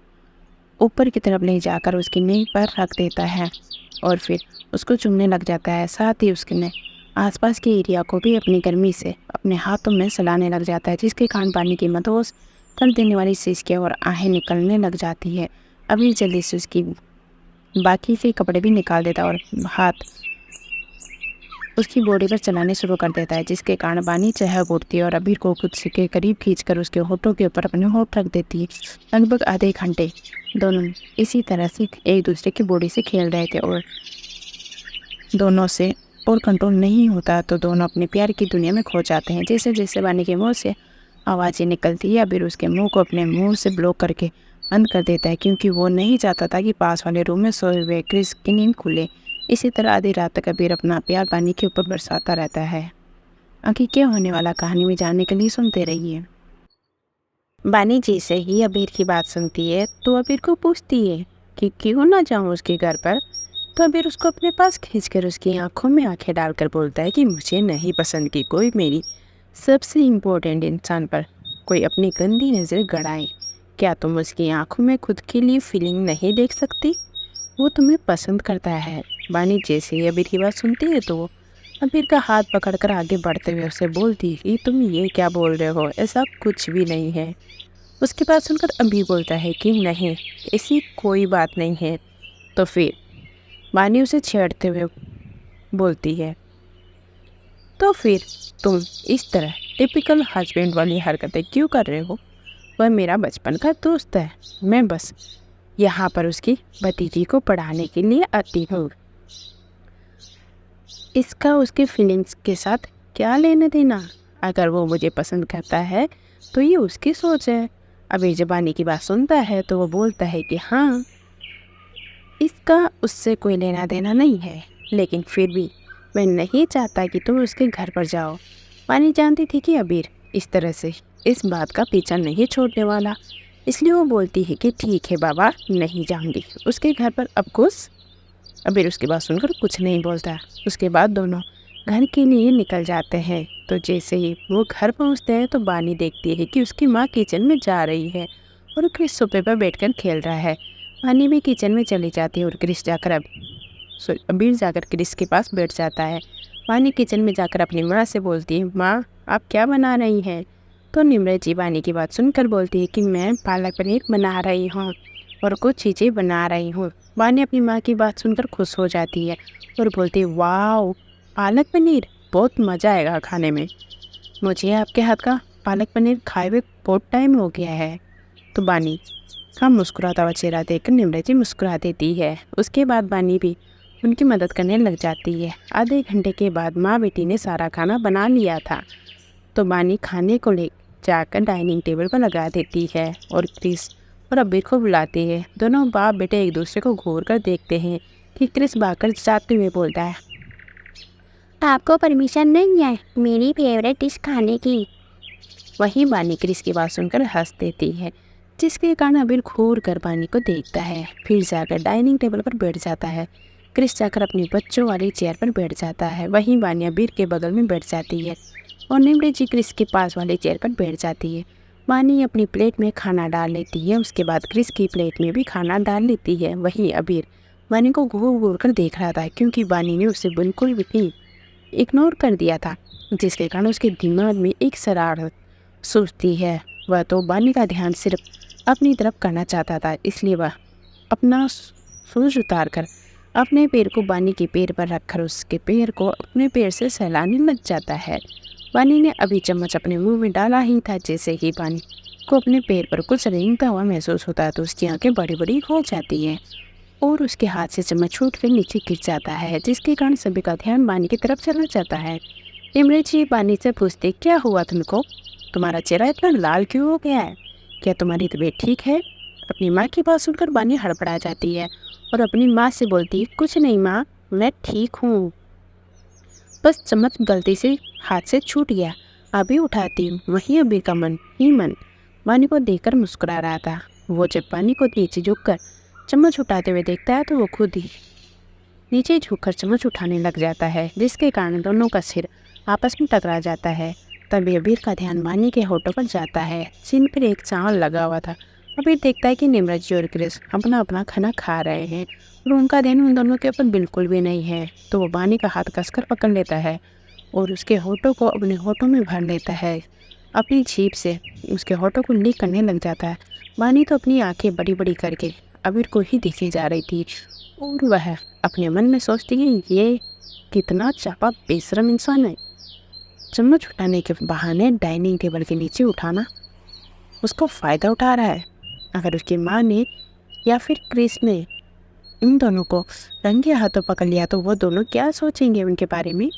ऊपर की तरफ ले जाकर उसकी नींव पर रख देता है और फिर उसको चूमने लग जाता है। साथ ही उसने आसपास के एरिया को भी अपनी गर्मी से अपने हाथों में सलाने लग जाता है, जिसके कारण बानी की मदहोश कर देने वाली चीज़ की और आहें निकलने लग जाती है। अबीर जल्दी से उसकी बाकी के कपड़े भी निकाल देता है और हाथ उसकी बॉडी पर चलाने शुरू कर देता है, जिसके कारण बानी चहक उठती है और अबीर को खुद से के करीब खींचकर उसके होठों के ऊपर अपने होठ रख देती है। लगभग आधे घंटे दोनों इसी तरह से एक दूसरे की बॉडी से खेल रहे थे और दोनों से और कंट्रोल नहीं होता तो दोनों अपने प्यार की दुनिया में खो जाते हैं। जैसे जैसे बानी के मुंह से आवाज़ें निकलती है, अबीर उसके मुंह को अपने मुंह से ब्लॉक करके बंद कर देता है, क्योंकि वो नहीं चाहता था कि पास वाले रूम में सोए हुए क्रिस की नींद खुले। इसी तरह आधी रात तक अबीर अपना प्यार बानी के ऊपर बरसाता रहता है। आगे क्या होने वाला कहानी में जानने के लिए सुनते रहिए। बानी जैसे ही अबीर की बात सुनती है तो अबीर को पूछती है कि क्यों ना जाऊं उसके घर पर। तो अबीर उसको अपने पास खींचकर उसकी आंखों में आंखें डालकर बोलता है कि मुझे नहीं पसंद कि कोई मेरी सबसे इम्पोर्टेंट इंसान पर कोई अपनी गंदी नज़र गड़ाए। क्या तुम उसकी आंखों में खुद के लिए फीलिंग नहीं देख सकती? वो तुम्हें पसंद करता है। बानी जैसे ही अबीर की बात सुनती है तो वो अबीर का हाथ पकड़कर आगे बढ़ते हुए उसे बोलती है कि तुम ये क्या बोल रहे हो, ऐसा कुछ भी नहीं है। उसकी बात सुनकर अबीर बोलता है कि नहीं, ऐसी कोई बात नहीं है। तो फिर बानी उसे छेड़ते हुए बोलती है, तो फिर तुम इस तरह टिपिकल हस्बैंड वाली हरकतें क्यों कर रहे हो? वह मेरा बचपन का दोस्त है, मैं बस यहाँ पर उसकी भतीजी को पढ़ाने के लिए आती हूँ। इसका उसके फीलिंग्स के साथ क्या लेना देना? अगर वो मुझे पसंद करता है तो ये उसकी सोच है। अबीर जब बानी की बात सुनता है तो वो बोलता है कि हाँ, इसका उससे कोई लेना देना नहीं है, लेकिन फिर भी मैं नहीं चाहता कि तुम उसके घर पर जाओ। बानी जानती थी कि अबीर इस तरह से इस बात का पीछा नहीं छोड़ने वाला, इसलिए वो बोलती है कि ठीक है बाबा, नहीं जाऊंगी उसके घर पर। अब खुश अबीर उसकी बात सुनकर कुछ नहीं बोलता। उसके बाद दोनों घर के लिए निकल जाते हैं। तो जैसे ही वो घर पहुंचते हैं तो बानी देखती है कि उसकी माँ किचन में जा रही है और क्रिस सोफे पर बैठकर खेल रहा है। बानी भी किचन में चली जाती है और क्रिस जाकर अबीर जाकर क्रिस के पास बैठ जाता है। बानी किचन में जाकर अपनी माँ से बोलती है, माँ आप क्या बना रही हैं? तो निम्रत जी बानी की बात सुनकर बोलती है कि मैं पालक पनीर बना रही हूँ और कुछ चीज़ें बना रही हूँ। बानी अपनी माँ की बात सुनकर खुश हो जाती है और बोलती है, वाह, पालक पनीर, बहुत मज़ा आएगा खाने में। मुझे आपके हाथ का पालक पनीर खाए हुए बहुत टाइम हो गया है। तो बानी का मुस्कुराता हुआ चेहरा देखकर निम्रत जी मुस्कुरा देती है। उसके बाद बानी भी उनकी मदद करने लग जाती है। आधे घंटे के बाद माँ बेटी ने सारा खाना बना लिया था तो बानी खाने को ले जाकर डाइनिंग टेबल पर लगा देती है और क्रिस और अबीर को बुलाती है। दोनों बाप बेटे एक दूसरे को घूर कर देखते हैं कि क्रिस भागकर जाते हुए बोलता है, आपको परमिशन नहीं है मेरी फेवरेट डिश खाने की। वहीं बानी क्रिस की बात सुनकर हंस देती है, जिसके कारण अबीर घूर कर बानी को देखता है। फिर जाकर डाइनिंग टेबल पर बैठ जाता है। क्रिस जाकर अपनी बच्चों वाली चेयर पर बैठ जाता है। वहीं बानी अबीर के बगल में बैठ जाती है और निम्रत जी क्रिस के पास वाली चेयर पर बैठ जाती है। बानी अपनी प्लेट में खाना डाल लेती है, उसके बाद क्रिस की प्लेट में भी खाना डाल लेती है। वहीं अबीर बानी को घूर घूर कर देख रहा था, क्योंकि बानी ने उसे बिल्कुल भी इग्नोर कर दिया था, जिसके कारण उसके दिमाग में एक शरारत सूझती है। वह तो बानी का ध्यान सिर्फ अपनी तरफ करना चाहता था, इसलिए वह अपना सूज उतार कर अपने पैर को बानी के पैर पर रखकर उसके पैर को अपने पैर से सहलाने लग जाता है। बानी ने अभी चम्मच अपने मुंह में डाला ही था, जैसे ही बानी को अपने पैर पर कुछ रेंगता हुआ महसूस होता है तो उसकी आंखें बड़ी बड़ी हो जाती हैं और उसके हाथ से चम्मच छूट कर नीचे गिर जाता है, जिसके कारण सभी का ध्यान बानी की तरफ चला जाता है। निम्रत जी बानी से पूछते, क्या हुआ तुमको? तुम्हारा चेहरा इतना लाल क्यों हो गया है? क्या तुम्हारी तबीयत ठीक है? अपनी माँ की बात सुनकर बानी हड़बड़ा जाती है और अपनी माँ से बोलती है, कुछ नहीं माँ, मैं ठीक हूँ, बस चम्मच गलती से हाथ से छूट गया, अभी उठाती हूँ। वहीं अबीर का मन ही मन बानी को देखकर मुस्कुरा रहा था। वो जब बानी को नीचे झुककर चम्मच उठाते हुए देखता है तो वो खुद ही नीचे झुककर चम्मच उठाने लग जाता है, जिसके कारण दोनों का सिर आपस में टकरा जाता है। तभी अबीर का ध्यान बानी के होठों पर जाता है, जिन पर एक चावल लगा हुआ था। अबीर देखता है कि निम्रत जी और क्रिस अपना अपना खाना खा रहे हैं और उनका ध्यान उन दोनों के ऊपर बिल्कुल भी नहीं है। तो वो बानी का हाथ कसकर पकड़ लेता है और उसके होठों को अपने होठों में भर लेता है। अपनी जीभ से उसके होठों को लिक करने लग जाता है। बानी तो अपनी आंखें बड़ी बड़ी करके अबीर को ही देखी जा रही थी और वह अपने मन में सोचती है, ये कितना चापा बेशरम इंसान है। चम्मच उठाने के बहाने डाइनिंग टेबल के नीचे उठाना उसको फ़ायदा उठा रहा है। अगर उसकी माँ ने या फिर क्रिस ने इन दोनों को रंगे हाथों पकड़ लिया तो वो दोनों क्या सोचेंगे उनके बारे में।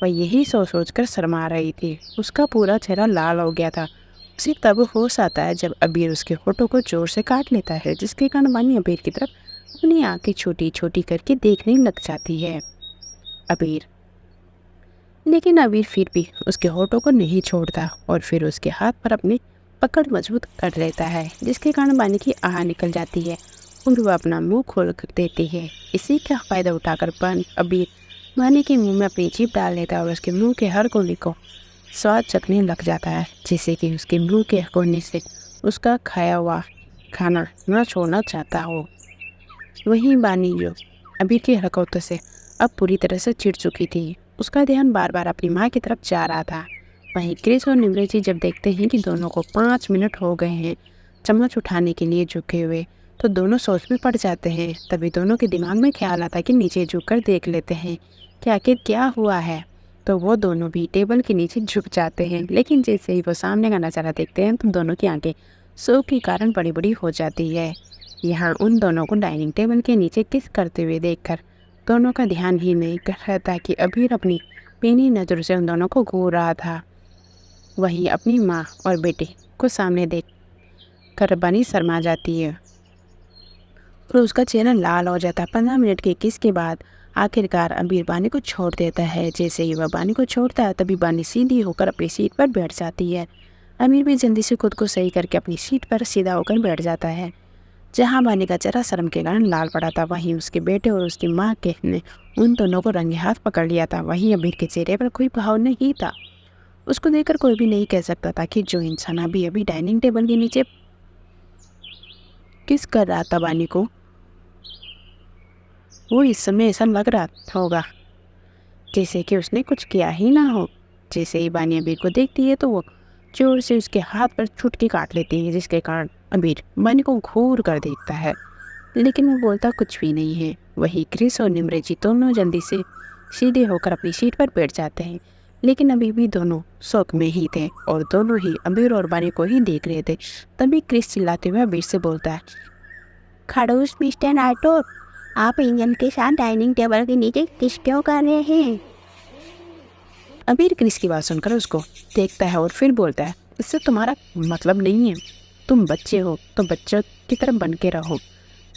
वह यही सोच कर शर्मा रही थी। उसका पूरा चेहरा लाल हो गया था। उसे तब होश आता है जब अबीर उसके होठों को जोर से काट लेता है, जिसके कारण बानी अबीर की तरफ अपनी आंखें छोटी छोटी करके देखने लग जाती है। अबीर लेकिन अबीर फिर भी उसके होठों को नहीं छोड़ता और फिर उसके हाथ पर अपनी पकड़ मजबूत कर लेता है, जिसके कारण बानी की आह निकल जाती है और वह अपना मुंह खोल कर देती है। इसी का फायदा उठाकर अबीर बानी के मुंह में अपनी जीभ डाल लेता है और उसके मुंह के हर कोने को स्वाद चखने लग जाता है, जिससे कि उसके मुंह के कोने से उसका खाया हुआ खाना न छोड़ना चाहता हो। वहीं बानी जो अबीर की हरकतों से अब पूरी तरह से चिढ़ चुकी थी, उसका ध्यान बार बार अपनी माँ की तरफ जा रहा था। वहीं क्रिस और निमृति जब देखते हैं कि दोनों को 5 मिनट हो गए हैं चम्मच उठाने के लिए झुके हुए, तो दोनों सोच में पड़ जाते हैं। तभी दोनों के दिमाग में ख्याल आता है कि नीचे झुककर देख लेते हैं कि आखिर क्या हुआ है। तो वो दोनों भी टेबल के नीचे झुक जाते हैं, लेकिन जैसे ही वो सामने का नज़ारा देखते हैं तो दोनों की आंखें शौक के कारण बड़ी बड़ी हो जाती है। यहाँ उन दोनों को डाइनिंग टेबल के नीचे किस करते हुए देखकर दोनों का ध्यान ही नहीं कर रहता कि अबीर अपनी पीनी नज़रों से उन दोनों को घूर रहा था। वहीं अपनी माँ और बेटे को सामने देख कर बानी शर्मा जाती है और उसका चेहरा लाल हो जाता है। 15 मिनट के किस के बाद आखिरकार अबीर बानी को छोड़ देता है। जैसे ही वह बानी को छोड़ता है तभी बानी सीधी होकर अपनी सीट पर बैठ जाती है। अमीर भी जल्दी से खुद को सही करके अपनी सीट पर सीधा होकर बैठ जाता है। जहाँ बानी का चेहरा शर्म के कारण लाल पड़ा था, वहीं उसके बेटे और उसकी माँ के ने उन दोनों को रंगे हाथ पकड़ लिया था। वहीं अबीर के चेहरे पर कोई भाव नहीं था। उसको देखकर कोई भी नहीं कह सकता था कि जो इंसान अभी अभी डाइनिंग टेबल के नीचे किस कर रहा था बानी को, वो इस समय ऐसा लग रहा होगा जैसे कि उसने कुछ किया ही ना हो। जैसे ही बानी अबीर को देखती है तो वो जोर से उसके हाथ पर चुटकी काट लेती है, जिसके कारण अबीर बानी को घूर कर देखता है, लेकिन वो बोलता कुछ भी नहीं है। वही क्रिस और निमृति दोनों जल्दी से सीधे होकर अपनी सीट पर बैठ जाते हैं, लेकिन अभी भी दोनों शौक में ही थे और दोनों ही अबीर और बानी को ही देख रहे थे। तभी क्रिस चिल्लाते हुए अबीर से बोलता है, खड़ूस मिस्टर नाटो, आप इंजन के साथ डाइनिंग टेबल के नीचे किस क्यों कर रहे हैं। अबीर क्रिस की बात सुनकर उसको देखता है और फिर बोलता है, इससे तुम्हारा मतलब नहीं है। तुम बच्चे हो तो बच्चों की तरह बन के रहो।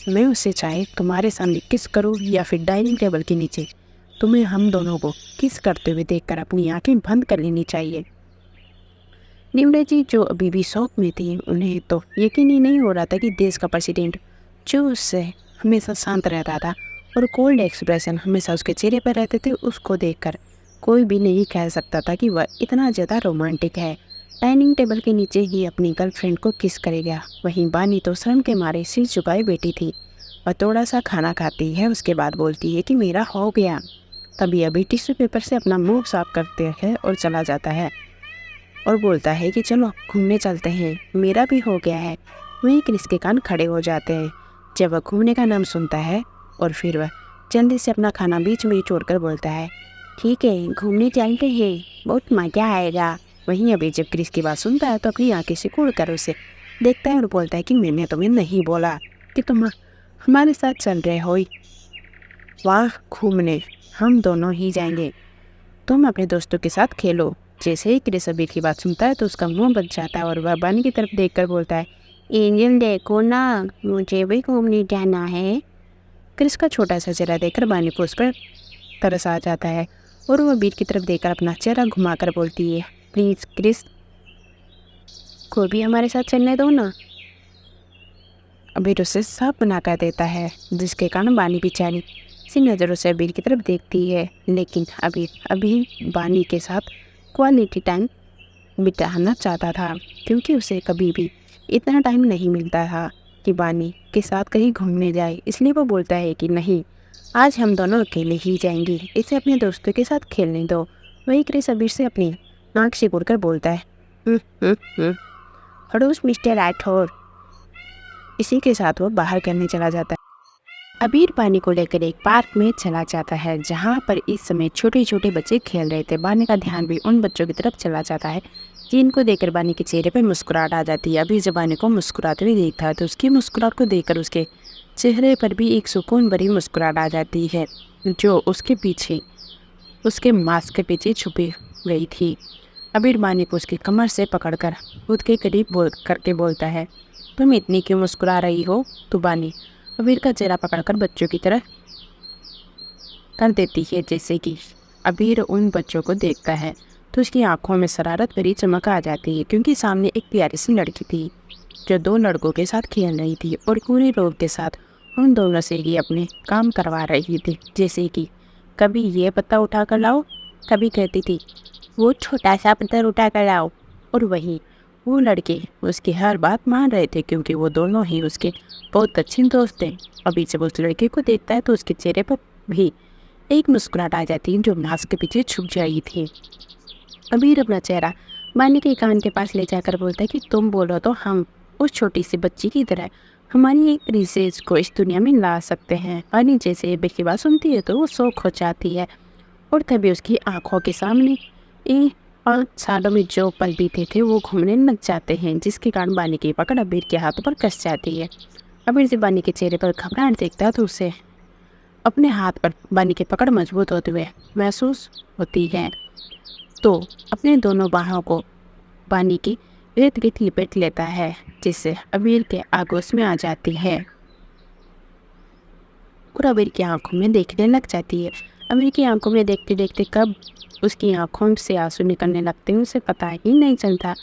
मैं उससे चाहे तुम्हारे सामने किस करूँ या फिर डाइनिंग टेबल के नीचे, तुम्हें हम दोनों को किस करते हुए देखकर अपनी आंखें बंद कर लेनी चाहिए। निमरा जी जो अभी भी शौक में थी, उन्हें तो यकीन ही नहीं हो रहा था कि देश का प्रेसिडेंट जो उससे हमेशा शांत रहता था और कोल्ड एक्सप्रेशन हमेशा उसके चेहरे पर रहते थे, उसको देखकर कोई भी नहीं कह सकता था कि वह इतना ज़्यादा रोमांटिक है। डाइनिंग टेबल के नीचे ही अपनी गर्लफ्रेंड को किस करेगा। वहीं बानी तो शर्म के मारे सिर झुकाए बैठी थी और थोड़ा सा खाना खाती है, उसके बाद बोलती है कि मेरा हो गया। तभी अभी टिश्यू पेपर से अपना मुंह साफ करते हैं और चला जाता है और बोलता है कि चलो घूमने चलते हैं, मेरा भी हो गया है। वहीं क्रिस के कान खड़े हो जाते हैं जब वह घूमने का नाम सुनता है और फिर वह जल्दी से अपना खाना बीच में ही छोड़कर बोलता है, ठीक है घूमने चलते हैं, बहुत मज़ा आएगा। वहीं अभी जब क्रिस की बात सुनता है तो अपनी आंखें से कूड़ कर उसे देखता है और बोलता है कि मैंने तुम्हें नहीं बोला कि तुम हमारे साथ चल रहे हो। वाह घूमने हम दोनों ही जाएंगे, तुम अपने दोस्तों के साथ खेलो। जैसे ही क्रिस अबीर की बात सुनता है तो उसका मुंह बन जाता है और वह बानी की तरफ देखकर बोलता है, एंजल देखो ना, मुझे भी घूमने जाना है। क्रिस का छोटा सा चेहरा देखकर बानी को उस पर तरस आ जाता है और वह अबीर की तरफ देखकर अपना चेहरा घुमाकर बोलती है, प्लीज़ क्रिस को भी हमारे साथ चलने दो ना। अबीर उसे साफ बना कर देता है, जिसके कारण बानी बेचारी सी नज़रों से अबीर की तरफ देखती है, लेकिन अबीर अभी बानी के साथ क्वालिटी टाइम बिताना चाहता था, क्योंकि उसे कभी भी इतना टाइम नहीं मिलता था कि बानी के साथ कहीं घूमने जाए। इसलिए वो बोलता है कि नहीं, आज हम दोनों अकेले ही जाएंगे, इसे अपने दोस्तों के साथ खेलने दो। वही क्रिस अबीर से अपनी नाक सिकुड़ कर बोलता है, खड़ूस मिस्टर राठौर। इसी के साथ वो बाहर करने चला जाता है। अबीर बानी को लेकर एक पार्क में चला जाता है जहाँ पर इस समय छोटे छोटे बच्चे खेल रहे थे। बानी का ध्यान भी उन बच्चों की तरफ चला जाता है जिनको देखकर बानी के चेहरे पर मुस्कुराहट आ जाती है। अबीर जब बानी को मुस्कुराते हुए देखता है तो उसकी मुस्कुराहट को देखकर उसके चेहरे पर भी एक सुकून भरी मुस्कुराहट आ जाती है जो उसके पीछे, उसके मास्क के पीछे छुपी गई थी। अबीर बानी को उसकी कमर से पकड़कर खुद के करीब करके बोलता है, तुम इतनी क्यों मुस्कुरा रही हो? तो बानी अबीर का चेहरा पकड़कर बच्चों की तरह कर देती है। जैसे कि अबीर उन बच्चों को देखता है तो उसकी आंखों में शरारत भरी चमक आ जाती है क्योंकि सामने एक प्यारी सी लड़की थी जो दो लड़कों के साथ खेल रही थी और पूरे लोग के साथ उन दोनों से ही अपने काम करवा रही थी। जैसे कि कभी ये पत्ता उठा कर लाओ, कभी कहती थी वो छोटा सा पत्थर उठा कर लाओ, और वहीं वो लड़के उसकी हर बात मान रहे थे क्योंकि वो दोनों ही उसके बहुत अच्छे दोस्त थे। अभी जब उस लड़के को देखता है तो उसके चेहरे पर भी एक मुस्कुराहट आ जाती है जो मास्क के पीछे छुप जाई थी। अबीर अपना चेहरा बानी के कान के पास ले जाकर बोलता है कि तुम बोलो तो हम उस छोटी सी बच्ची की तरह हमारी एक रिसेज को इस दुनिया में ला सकते हैं। बानी जैसे बेटी की बात सुनती है तो वो शौक हो जाती है और तभी उसकी आंखों के सामने इन और सालों में जो पल बीते थे वो घूमने लग जाते हैं जिसके कारण बानी की पकड़ अबीर के हाथों पर कस जाती है। अबीर जब बानी के चेहरे पर घबराहट देखता है तो उसे अपने हाथ पर बानी की पकड़ मजबूत होते हुए महसूस होती है तो अपने दोनों बाहों को बानी की इर्द गिर्द लिपेट लेता है जिससे अबीर के आगोश में आ जाती है और अबीर की आंखों में देखने लग जाती है। अबीर की आंखों में देखते देखते कब उसकी आंखों से आंसू निकलने लगते हैं उसे पता ही नहीं चलता।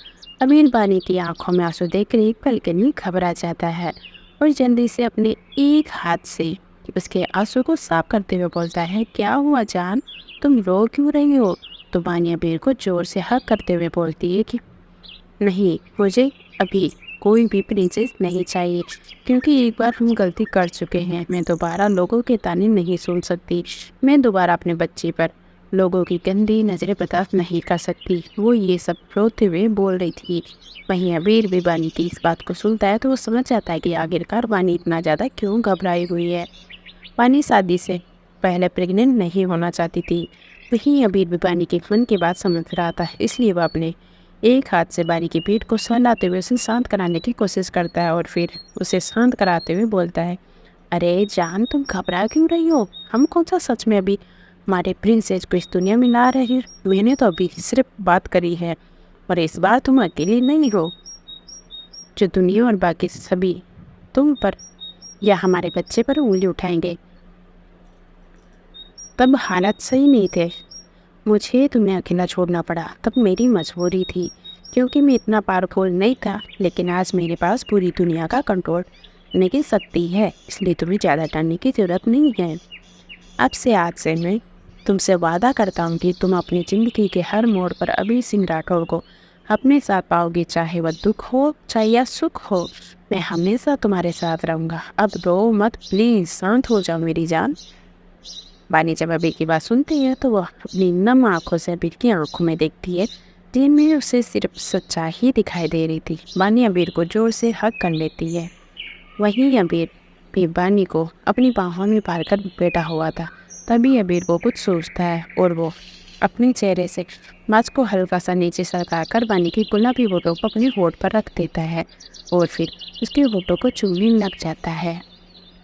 अबीर बानी की आंखों में आंसू देखकर एक पल के लिए घबरा जाता है और जल्दी से अपने एक हाथ से उसके आंसू को साफ करते हुए बोलता है, क्या हुआ जान, तुम रो क्यों रही हो? तो बानी अबीर को जोर से हक करते हुए बोलती है कि नहीं, मुझे अभी कोई भी प्रिंसेस नहीं चाहिए क्योंकि एक बार हम गलती कर चुके हैं। मैं दोबारा लोगों के ताने नहीं सुन सकती। मैं दोबारा अपने बच्चे पर लोगों की गंदी नज़रें बर्दाश्त नहीं कर सकती। वो ये सब रोते हुए बोल रही थी। वहीं अबीर भी बानी की इस बात को सुनता है तो वो समझ जाता है कि आखिरकार बानी इतना ज़्यादा क्यों घबराई हुई है। बानी शादी से पहले प्रेग्नेंट नहीं होना चाहती थी। वहीं अबीर भी बानी के मन की बात समझ रहा था, इसलिए वह अपने एक हाथ से बानी की पीठ को सहलाते हुए उसे शांत कराने की कोशिश करता है और फिर उसे शांत कराते हुए बोलता है, अरे जान, तुम घबरा क्यों रही हो? हम कौन सा सच में अभी हमारे प्रिंसेस को इस दुनिया में ला रहे हैं? मैंने तो अभी सिर्फ बात करी है और इस बार तुम अकेली नहीं हो। जो दुनिया और बाकी सभी तुम पर या हमारे बच्चे पर उंगली उठाएंगे। तब हालात सही नहीं थे, मुझे तुम्हें अकेला छोड़ना पड़ा, तब मेरी मजबूरी थी क्योंकि मैं इतना पावरफुल नहीं था। लेकिन आज मेरे पास पूरी दुनिया का कंट्रोल करने की शक्ति है, इसलिए तुम्हें ज़्यादा डरने की ज़रूरत नहीं है। अब से आज से मैं तुमसे वादा करता हूँ कि तुम अपनी ज़िंदगी के हर मोड़ पर अबीर सिंह राठौर को अपने साथ पाओगे, चाहे वह दुख हो चाहे या सुख हो। मैं हमेशा तुम्हारे साथ रहूँगा। अब रो मत प्लीज़, शांत हो जाओ मेरी जान। बानी जब अबीर की बात सुनती है तो वह अपनी नम आंखों से अबीर की आंखों में देखती है जिनमें उसे सिर्फ सच्चाई ही दिखाई दे रही थी। बानी अबीर को जोर से हक कर लेती है। वहीं अबीर भी बानी को अपनी बाहों में पाल कर बैठा हुआ था। तभी अबीर को कुछ सोचता है और वो अपने चेहरे से मास्क को हल्का सा नीचे सरकाकर बानी की गुलाबी होठों को अपने होठ पर रख देता है और फिर उसके होठों को चूमने लग जाता है।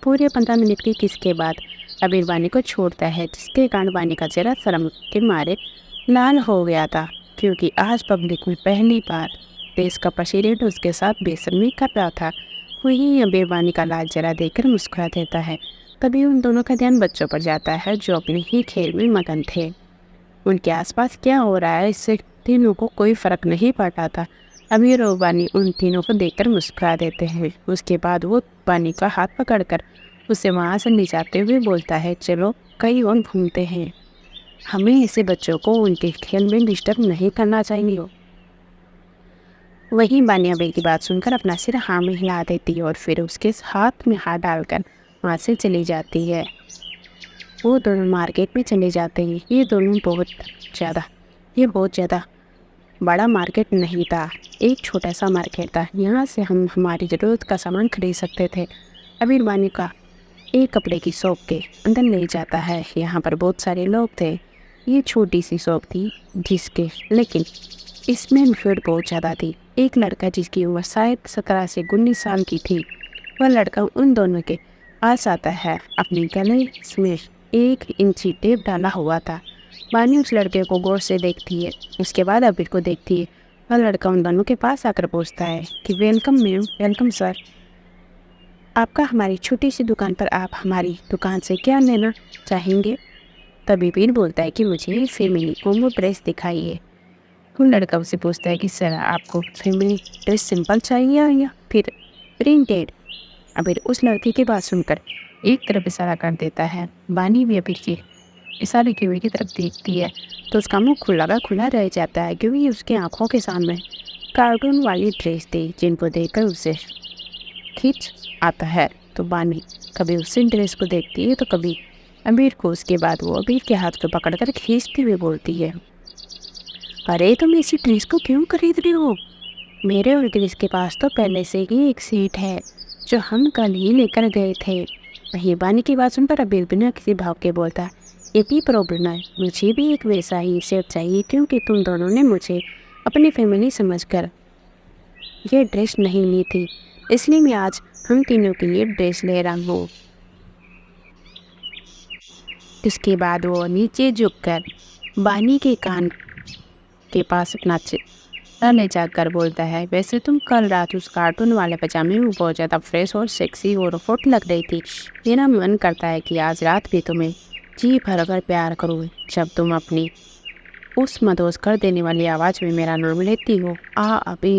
पूरे 15 मिनट की किस के बाद अबीर बानी को छोड़ता है जिसके कारण बानी का चेहरा शर्म के मारे लाल हो गया था क्योंकि आज पब्लिक में पहली बार देश का प्रेसिडेंट उसके साथ बेशर्मी कर रहा था। वहीं अबीर बानी का लाल चेहरा देखकर मुस्कुरा देता है। तभी उन दोनों का ध्यान बच्चों पर जाता है जो अपने ही खेल में मगन थे। उनके आसपास क्या हो रहा है इससे तीनों को कोई फर्क नहीं पड़ता था। अबीर और बानी उन तीनों को देखकर मुस्कुरा देते हैं। उसके बाद वो बानी का हाथ पकड़कर उसे वहाँ से ले जाते हुए बोलता है, चलो कहीं और घूमते हैं। हमें ऐसे बच्चों को उनके खेल में डिस्टर्ब नहीं करना चाहिए। वहीं बानी अबीर की बात सुनकर अपना सिर हाँ में हिला देती है और फिर उसके हाथ में हाथ डालकर वहाँ से चली जाती है। वो दोनों मार्केट में चले जाते हैं। ये बहुत ज़्यादा बड़ा मार्केट नहीं था, एक छोटा सा मार्केट था। यहाँ से हम हमारी ज़रूरत का सामान खरीद सकते थे। अबीर बानी का एक कपड़े की शॉप के अंदर ले जाता है। यहाँ पर बहुत सारे लोग थे। ये छोटी सी शॉप थी जिसके, लेकिन इसमें भीड़ बहुत ज़्यादा थी। एक लड़का जिसकी उम्र शायद 17 से 19 साल की थी, वह लड़का उन दोनों के पास आता है। अपने गले में 1 इंची टेप डाला हुआ था। बानी उस लड़के को गौर से देखती है, उसके बाद अबीर को देखती है। वह लड़का उन दोनों के पास आकर पूछता है कि वेलकम मैम, वेलकम सर, आपका हमारी छोटी सी दुकान पर आप हमारी दुकान से क्या लेना चाहेंगे? तभी अबीर बोलता है कि मुझे फैमिली कॉम्बो ड्रेस दिखाइए। वो लड़का उसे पूछता है कि सर आपको फैमिली ड्रेस सिंपल चाहिए या फिर प्रिंटेड? अबीर उस लड़के की बात सुनकर एक तरफ इशारा कर देता है। बानी भी अबीर के इशारे की हुई की तरफ देखती है तो उसका मुंह खुला का खुला रह जाता है, क्योंकि उसकी आंखों के सामने कार्टून वाली ड्रेस थी जिनको देखकर उसे खींच आता है। तो बानी कभी उसी ड्रेस को देखती है तो कभी अबीर को। उसके बाद वो अबीर के हाथ को पकड़कर खींचते हुए बोलती है, अरे तुम इसी ड्रेस को क्यों खरीद रही हो? मेरे और ड्रेस के पास तो पहले से ही एक सेट है जो हम कल ही लेकर गए थे। वही बानी की बात सुनकर अबीर बिना किसी भाव के बोलता है, ये भी प्रॉब्लम है, मुझे भी एक वैसा ही सेट चाहिए, क्योंकि तुम दोनों ने मुझे अपनी फैमिली समझकर ये ड्रेस नहीं ली थी, इसलिए मैं आज हम तीनों के लिए ड्रेस ले रहा हूँ। उसके बाद वो नीचे झुककर बानी के कान के पास अपना चिल्ला ले जाकर बोलता है, वैसे तुम कल रात उस कार्टून वाले पजामे में बहुत ज़्यादा फ्रेश और सेक्सी और हॉट लग रही थी। मेरा मन करता है कि आज रात भी तुम्हें जी भरकर प्यार करूँ, जब तुम अपनी उस मदोस कर देने वाली आवाज़ में मेरा नाम लेती हो। अभी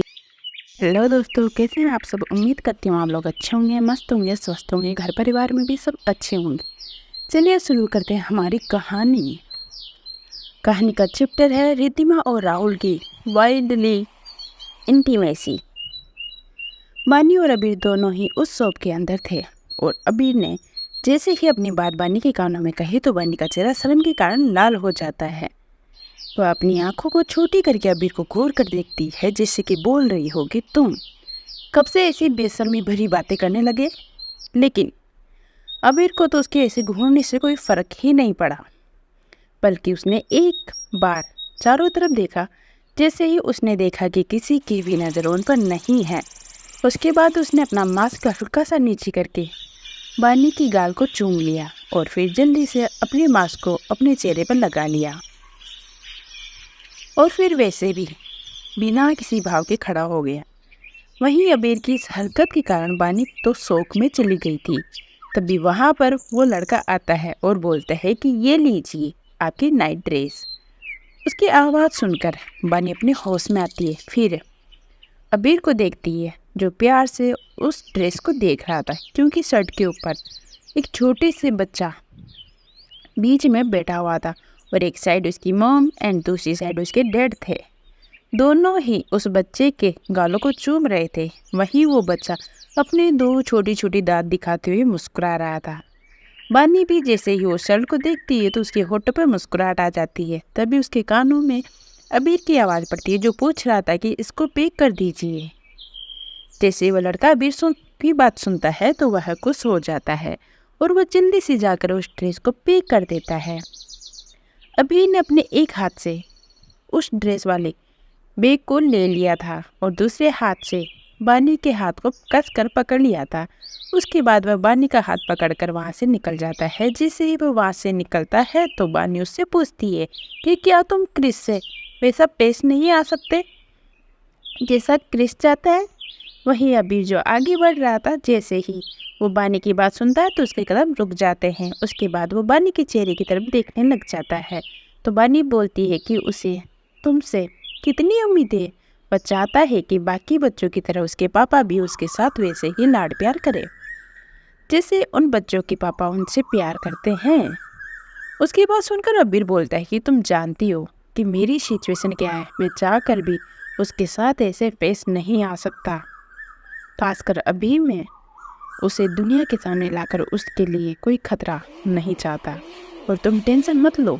हेलो दोस्तों, कैसे हैं आप सब? उम्मीद करती हूँ आप लोग अच्छे होंगे, मस्त होंगे, स्वस्थ होंगे, घर परिवार में भी सब अच्छे होंगे। चलिए शुरू करते हैं हमारी कहानी। कहानी का चैप्टर है रिद्धिमा और राहुल की वाइल्डली इंटीमेसी। बानी और अबीर दोनों ही उस शॉप के अंदर थे और अबीर ने जैसे ही अपनी बात बानी के कानों में कही तो बानी का चेहरा शर्म के कारण लाल हो जाता है। वह अपनी आंखों को छोटी करके अबीर को घूर कर देखती है, जैसे कि बोल रही होगी, तुम कब से ऐसी बेशर्मी भरी बातें करने लगे? लेकिन अबीर को तो उसके ऐसे घूरने से कोई फर्क ही नहीं पड़ा, बल्कि उसने एक बार चारों तरफ देखा। जैसे ही उसने देखा कि किसी की भी नज़र उन पर नहीं है, उसके बाद उसने अपना मास्क हल्का सा नीचे करके बानी की गाल को चूम लिया और फिर जल्दी से अपने मास्क को अपने चेहरे पर लगा लिया और फिर वैसे भी बिना किसी भाव के खड़ा हो गया। वहीं अबीर की इस हरकत के कारण बानी तो शौक में चली गई थी। तभी वहाँ पर वो लड़का आता है और बोलता है कि ये लीजिए आपकी नाइट ड्रेस। उसकी आवाज़ सुनकर बानी अपने होश में आती है, फिर अबीर को देखती है जो प्यार से उस ड्रेस को देख रहा था, क्योंकि शर्ट के ऊपर एक छोटे से बच्चा बीच में बैठा हुआ था और एक साइड उसकी मॉम एंड दूसरी साइड उसके डैड थे। दोनों ही उस बच्चे के गालों को चूम रहे थे। वहीं वो बच्चा अपने 2 छोटी छोटी दांत दिखाते हुए मुस्कुरा रहा था। बानी भी जैसे ही वो शर्ट को देखती है तो उसके होठों पर मुस्कुराहट आ जाती है। तभी उसके कानों में अबीर की आवाज़ पड़ती है जो पूछ रहा था कि इसको पैक कर दीजिए। जैसे वह लड़का अबीर की बात सुनता है तो वह खुश हो जाता है और वह जल्दी से जाकर उस ड्रेस को पैक कर देता है। अबीर ने अपने एक हाथ से उस ड्रेस वाले बैग को ले लिया था और दूसरे हाथ से बानी के हाथ को कसकर पकड़ लिया था। उसके बाद वह बानी का हाथ पकड़कर वहाँ से निकल जाता है। जैसे ही वह वहाँ से निकलता है तो बानी उससे पूछती है कि क्या तुम क्रिस से वैसा पेश नहीं आ सकते जैसा क्रिस चाहता है? वहीं अबीर जो आगे बढ़ रहा था, जैसे ही वो बानी की बात सुनता है तो उसके कदम रुक जाते हैं। उसके बाद वो बानी के चेहरे की तरफ देखने लग जाता है। तो बानी बोलती है कि उसे तुमसे कितनी उम्मीद है। वह चाहता है कि बाकी बच्चों की तरह उसके पापा भी उसके साथ वैसे ही लाड प्यार करें जैसे उन बच्चों के पापा उनसे प्यार करते हैं। उसकी बात सुनकर अबीर बोलता है कि तुम जानती हो कि मेरी सिचुएशन क्या है, मैं चाह कर भी उसके साथ ऐसे पेश नहीं आ सकता। खासकर अभी मैं उसे दुनिया के सामने लाकर उसके लिए कोई खतरा नहीं चाहता। और तुम टेंशन मत लो,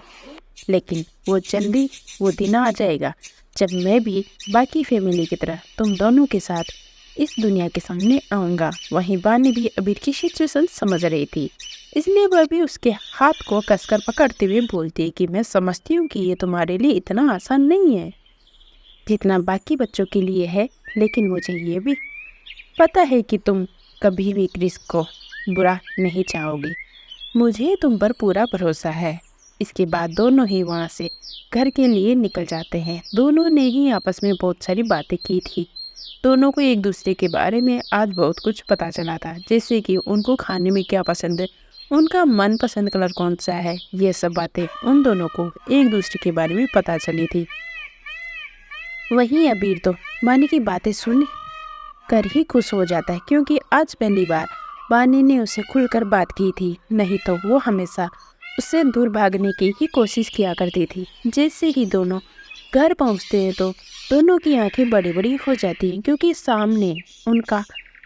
लेकिन वो जल्दी वो दिन आ जाएगा जब मैं भी बाकी फैमिली की तरह तुम दोनों के साथ इस दुनिया के सामने आऊँगा। वहीं बानी भी अबीर की सिचुएशन समझ रही थी, इसलिए वह भी उसके हाथ को कसकर पकड़ते हुए बोलती है कि मैं समझती हूँ कि ये तुम्हारे लिए इतना आसान नहीं है जितना बाकी बच्चों के लिए है, लेकिन मुझे ये भी पता है कि तुम कभी भी क्रिस को बुरा नहीं चाहोगी। मुझे तुम पर पूरा भरोसा है। इसके बाद दोनों ही वहाँ से घर के लिए निकल जाते हैं। दोनों ने ही आपस में बहुत सारी बातें की थी। दोनों को एक दूसरे के बारे में आज बहुत कुछ पता चला था, जैसे कि उनको खाने में क्या पसंद है, उनका मनपसंद कलर कौन सा है। ये सब बातें उन दोनों को एक दूसरे के बारे में पता चली थी। वहीं अबीर तो बानी की बातें सुन कर ही खुश हो जाता है, क्योंकि आज पहली बार बानी ने उसे खुलकर बात की थी। नहीं तो वो हमेशा उससे दूर भागने की ही कोशिश किया करती थी। जैसे ही दोनों घर पहुंचते हैं तो दोनों की आंखें बड़ी बड़ी हो जाती हैं, क्योंकि सामने उनका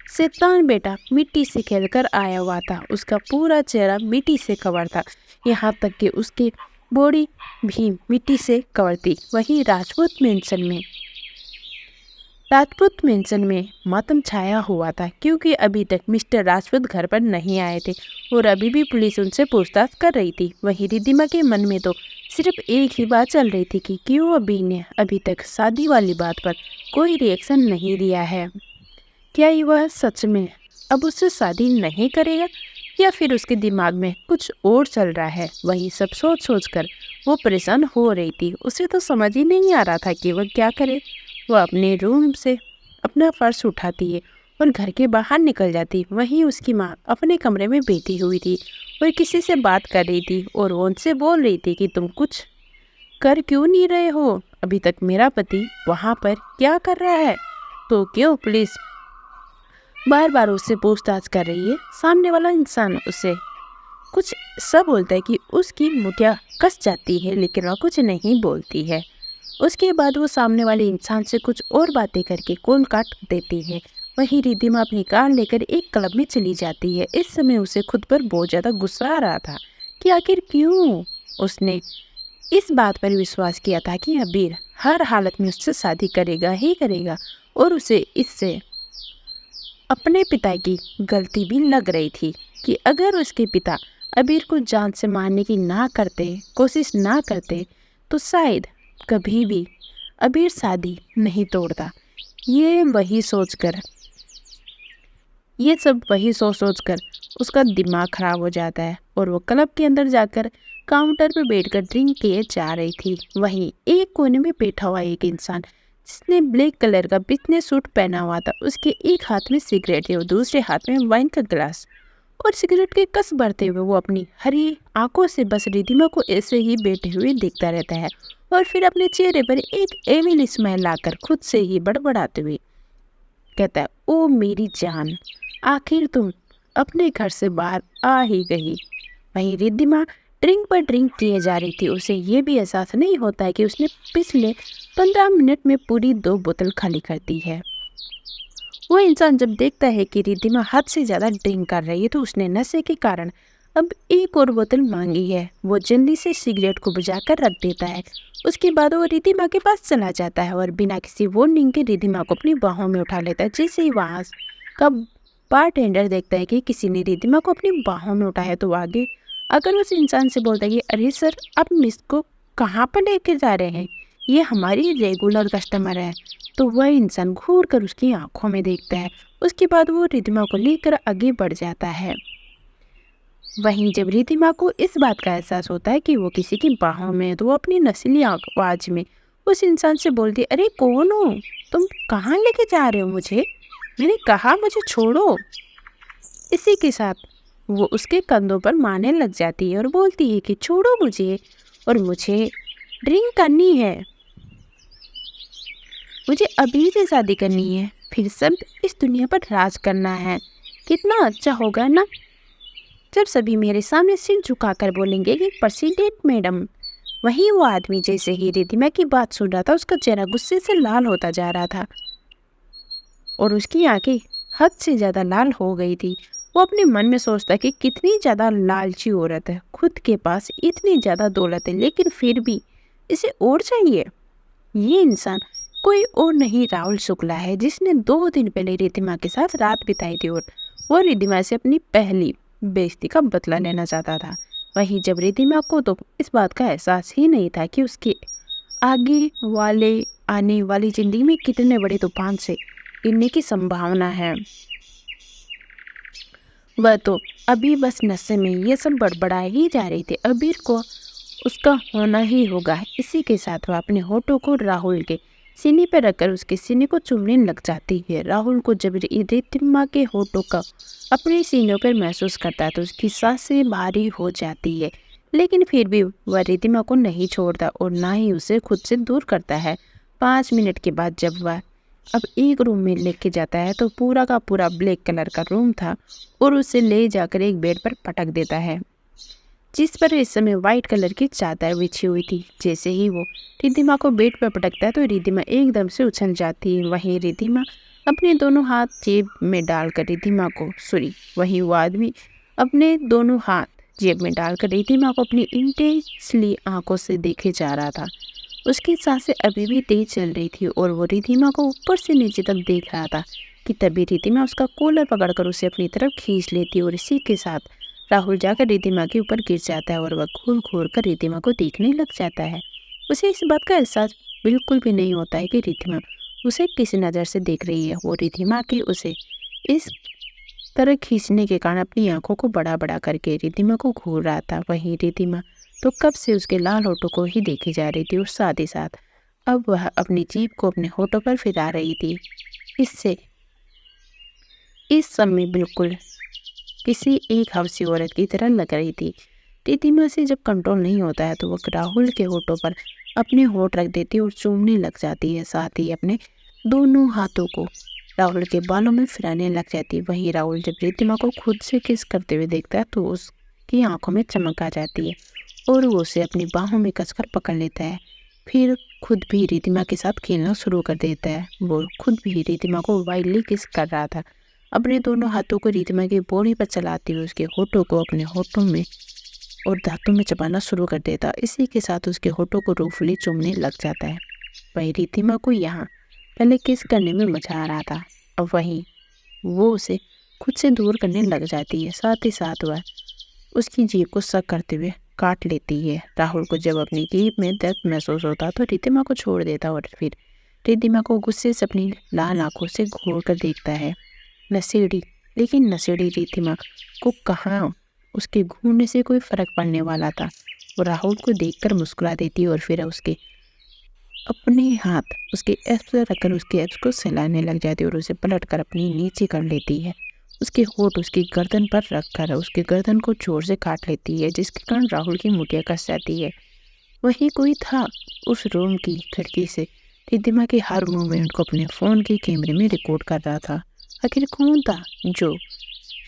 शैतान बेटा मिट्टी से खेलकर आया हुआ था। उसका पूरा चेहरा मिट्टी से कवर था, यहाँ तक कि उसकी बॉडी भी मिट्टी से कवर थी। वहीं राजपूत मेंशन में मातम छाया हुआ था, क्योंकि अभी तक मिस्टर राजपूत घर पर नहीं आए थे और अभी भी पुलिस उनसे पूछताछ कर रही थी। वहीं रिद्धिमा के मन में तो सिर्फ एक ही बात चल रही थी कि क्यों अभी ने अभी तक शादी वाली बात पर कोई रिएक्शन नहीं दिया है। क्या वह सच में अब उससे शादी नहीं करेगा, या फिर उसके दिमाग में कुछ और चल रहा है। वही सब सोच कर वो परेशान हो रही थी। उसे तो समझ ही नहीं आ रहा था कि वह क्या करे। वह अपने रूम से अपना पर्स उठाती है और घर के बाहर निकल जाती। वहीं उसकी माँ अपने कमरे में बैठी हुई थी। वह किसी से बात कर रही थी और वो उनसे बोल रही थी कि तुम कुछ कर क्यों नहीं रहे हो, अभी तक मेरा पति वहाँ पर क्या कर रहा है, तो क्यों पुलिस बार बार उससे पूछताछ कर रही है। सामने वाला इंसान उसे कुछ सब बोलता है कि उसकी मुठिया कस जाती है, लेकिन वह कुछ नहीं बोलती है। उसके बाद वो सामने वाले इंसान से कुछ और बातें करके कॉल काट देती है। वहीं रिद्धिमा अपनी कार लेकर एक क्लब में चली जाती है। इस समय उसे खुद पर बहुत ज़्यादा गुस्सा आ रहा था कि आखिर क्यों उसने इस बात पर विश्वास किया था कि अबीर हर हालत में उससे शादी करेगा ही करेगा, और उसे इससे अपने पिता की गलती भी लग रही थी कि अगर उसके पिता अबीर को जान से मारने की कोशिश ना करते तो शायद कभी भी अबीर शादी नहीं तोड़ता। ये सब वही सोच कर उसका दिमाग खराब हो जाता है और वो क्लब के अंदर जाकर काउंटर पर बैठकर ड्रिंक किए जा रही थी। वहीं एक कोने में बैठा हुआ एक इंसान जिसने ब्लैक कलर का बिजनेस सूट पहना हुआ था, उसके एक हाथ में सिगरेट है और दूसरे हाथ में वाइन का गिलास, और सिगरेट के कस भरते हुए वो अपनी हरी आंखों से बस रिद्धिमा को ऐसे ही बैठे हुए देखता रहता है और फिर अपने चेहरे पर एक एविल स्माइल लाकर खुद से ही बड़बड़ाते हुए कहता है, ओ मेरी जान, आखिर तुम अपने घर से बाहर आ ही गई। वहीं रिद्धिमा ड्रिंक पर ड्रिंक किए जा रही थी। उसे ये भी एहसास नहीं होता है कि उसने पिछले 15 मिनट में पूरी 2 बोतल खाली कर दी है। वो इंसान जब देखता है कि रिद्धिमा हद से ज़्यादा ड्रिंक कर रही है तो उसने नशे के कारण अब एक और बोतल मांगी है। वो जल्दी से सिगरेट को बुझाकर रख देता है। उसके बाद वो रिद्धिमा के पास चला जाता है और बिना किसी वार्निंग के रिद्धिमा को अपनी बाहों में उठा लेता है। जैसे ही वहाँ का बारटेंडर देखता है कि किसी ने रिद्धिमा को अपनी बाहों में उठाया तो आगे अगर उस इंसान से बोलता है कि अरे सर, आप मिस को कहाँ पर लेके जा रहे हैं, ये हमारी रेगुलर कस्टमर है, तो वह इंसान घूर कर उसकी आंखों में देखता है। उसके बाद वो रिद्धिमा को लेकर आगे बढ़ जाता है। वहीं जब रिद्धिमा को इस बात का एहसास होता है कि वो किसी की बाहों में है तो वो अपनी नशीली आवाज में उस इंसान से बोलती है, अरे कौन हो तुम, कहाँ लेके जा रहे हो मुझे, मैंने कहा मुझे छोड़ो। इसी के साथ वो उसके कंधों पर मारने लग जाती है और बोलती है कि छोड़ो मुझे, और मुझे ड्रिंक करनी है, मुझे अभी से शादी करनी है, फिर सब इस दुनिया पर राज करना है। कितना अच्छा होगा ना जब सभी मेरे सामने सिर झुकाकर बोलेंगे कि प्रेसिडेंट मैडम। वहीं वो आदमी जैसे ही रिद्धिमा की बात सुन रहा था उसका चेहरा गुस्से से लाल होता जा रहा था और उसकी आंखें हद से ज़्यादा लाल हो गई थी। वो अपने मन में सोचता कि कितनी ज़्यादा लालची औरत है, खुद के पास इतनी ज़्यादा दौलत है लेकिन फिर भी इसे और चाहिए। ये इंसान कोई और नहीं राहुल शुक्ला है, जिसने 2 दिन पहले रिद्धिमा के साथ रात बिताई थी और वो रिद्धिमा से अपनी पहली बेइज्जती का बदला लेना चाहता था। वहीं जब रिद्धिमा को तो इस बात का एहसास ही नहीं था कि उसके आगे वाले आने वाली जिंदगी में कितने बड़े तूफान से गिरने की संभावना है। वह तो अभी बस नशे में ये सब बड़बड़ा ही जा रही थी। अबीर को उसका होना ही होगा। इसी के साथ वह अपने होठों को राहुल के सीने पर रखकर उसके सीने को चूमने लग जाती है। राहुल को जब रिद्धिमा के होठों का अपने सीनों पर महसूस करता है तो उसकी सांसें भारी हो जाती है, लेकिन फिर भी वह रिद्धिमा को नहीं छोड़ता और ना ही उसे खुद से दूर करता है। 5 मिनट के बाद जब वह अब एक रूम में लेके जाता है तो पूरा का पूरा ब्लैक कलर का रूम था और उसे ले जाकर एक बेड पर पटक देता है, जिस पर इस समय वाइट कलर की चादर बिछी हुई थी। जैसे ही वो रिद्धिमा को बेड पर पटकता है तो रिद्धिमा एकदम से उछल जाती है। वहीं रिद्धिमा अपने दोनों हाथ जेब में डालकर रिद्धिमा को वहीं वो आदमी अपने दोनों हाथ जेब में डालकर रिद्धिमा को अपनी इंटेंसली आंखों से देखे जा रहा था। उसकी सांसें अभी भी तेज चल रही थी और वो रिद्धिमा को ऊपर से नीचे तक देख रहा था कि तभी रिद्धिमा उसका कॉलर पकड़कर उसे अपनी तरफ खींच लेती और इसी के साथ राहुल जाकर रिद्धिमा के ऊपर गिर जाता है और वह घूर घूर कर रिद्धिमा को देखने लग जाता है। उसे इस बात का एहसास बिल्कुल भी नहीं होता है कि रिद्धिमा उसे किस नज़र से देख रही है। वो रिद्धिमा की उसे इस तरह खींचने के कारण अपनी आंखों को बड़ा बड़ा करके रिद्धिमा को घूर रहा था। वहीं रिद्धिमा तो कब से उसके लाल होठों को ही देखी जा रही थी और साथ ही साथ अब वह अपनी जीभ को अपने होठों पर फिरा रही थी। इससे इस समय बिल्कुल किसी एक हवसी औरत की तरह लग रही थी। रिद्धिमा से जब कंट्रोल नहीं होता है तो वह राहुल के होठों पर अपने होठ रख देती और चूमने लग जाती है, साथ ही अपने दोनों हाथों को राहुल के बालों में फिराने लग जाती है। वहीं राहुल जब रिद्धिमा को खुद से किस करते हुए देखता है तो उसकी आंखों में चमक आ जाती है और वो उसे अपनी बाहों में कसकर पकड़ लेता है। फिर खुद भी रिद्धिमा के साथ खेलना शुरू कर देता है। वो खुद भी रिद्धिमा को वाइल्डली किस कर रहा था, अपने दोनों हाथों को रिद्धिमा की बॉडी पर चलाते हुए उसके होठों को अपने होठों में और दांतों में चबाना शुरू कर देता। इसी के साथ उसके होठों को रूफली चूमने लग जाता है। वहीं रिद्धिमा को यहाँ पहले किस करने में मजा आ रहा था, अब वहीं वो उसे खुद से दूर करने लग जाती है। साथ ही साथ वह उसकी जीभ को सक करते हुए काट लेती है। राहुल को जब अपनी जीभ में दर्द महसूस होता तो रिद्धिमा को छोड़ देता और फिर रिद्धिमा को गुस्से से अपनी लाल आंखों से घूर कर देखता है। लेकिन नशेड़ी रिद्धिमा को कहाँ उसके घूरने से कोई फर्क पड़ने वाला था। वो राहुल को देखकर मुस्कुरा देती और फिर उसके अपने हाथ उसके एब्स पर रखकर उसके एब्स को सहलाने लग जाती और उसे पलटकर अपनी नीचे कर लेती है। उसके होठ उसकी गर्दन पर रखकर उसके गर्दन को जोर से काट लेती है, जिसके कारण राहुल की मुठियाँ कस जाती है। वही कोई था उस रूम की खिड़की से रिद्धिमा के हर मूवमेंट को अपने फ़ोन के कैमरे में रिकॉर्ड कर रहा था। आखिर कौन था जो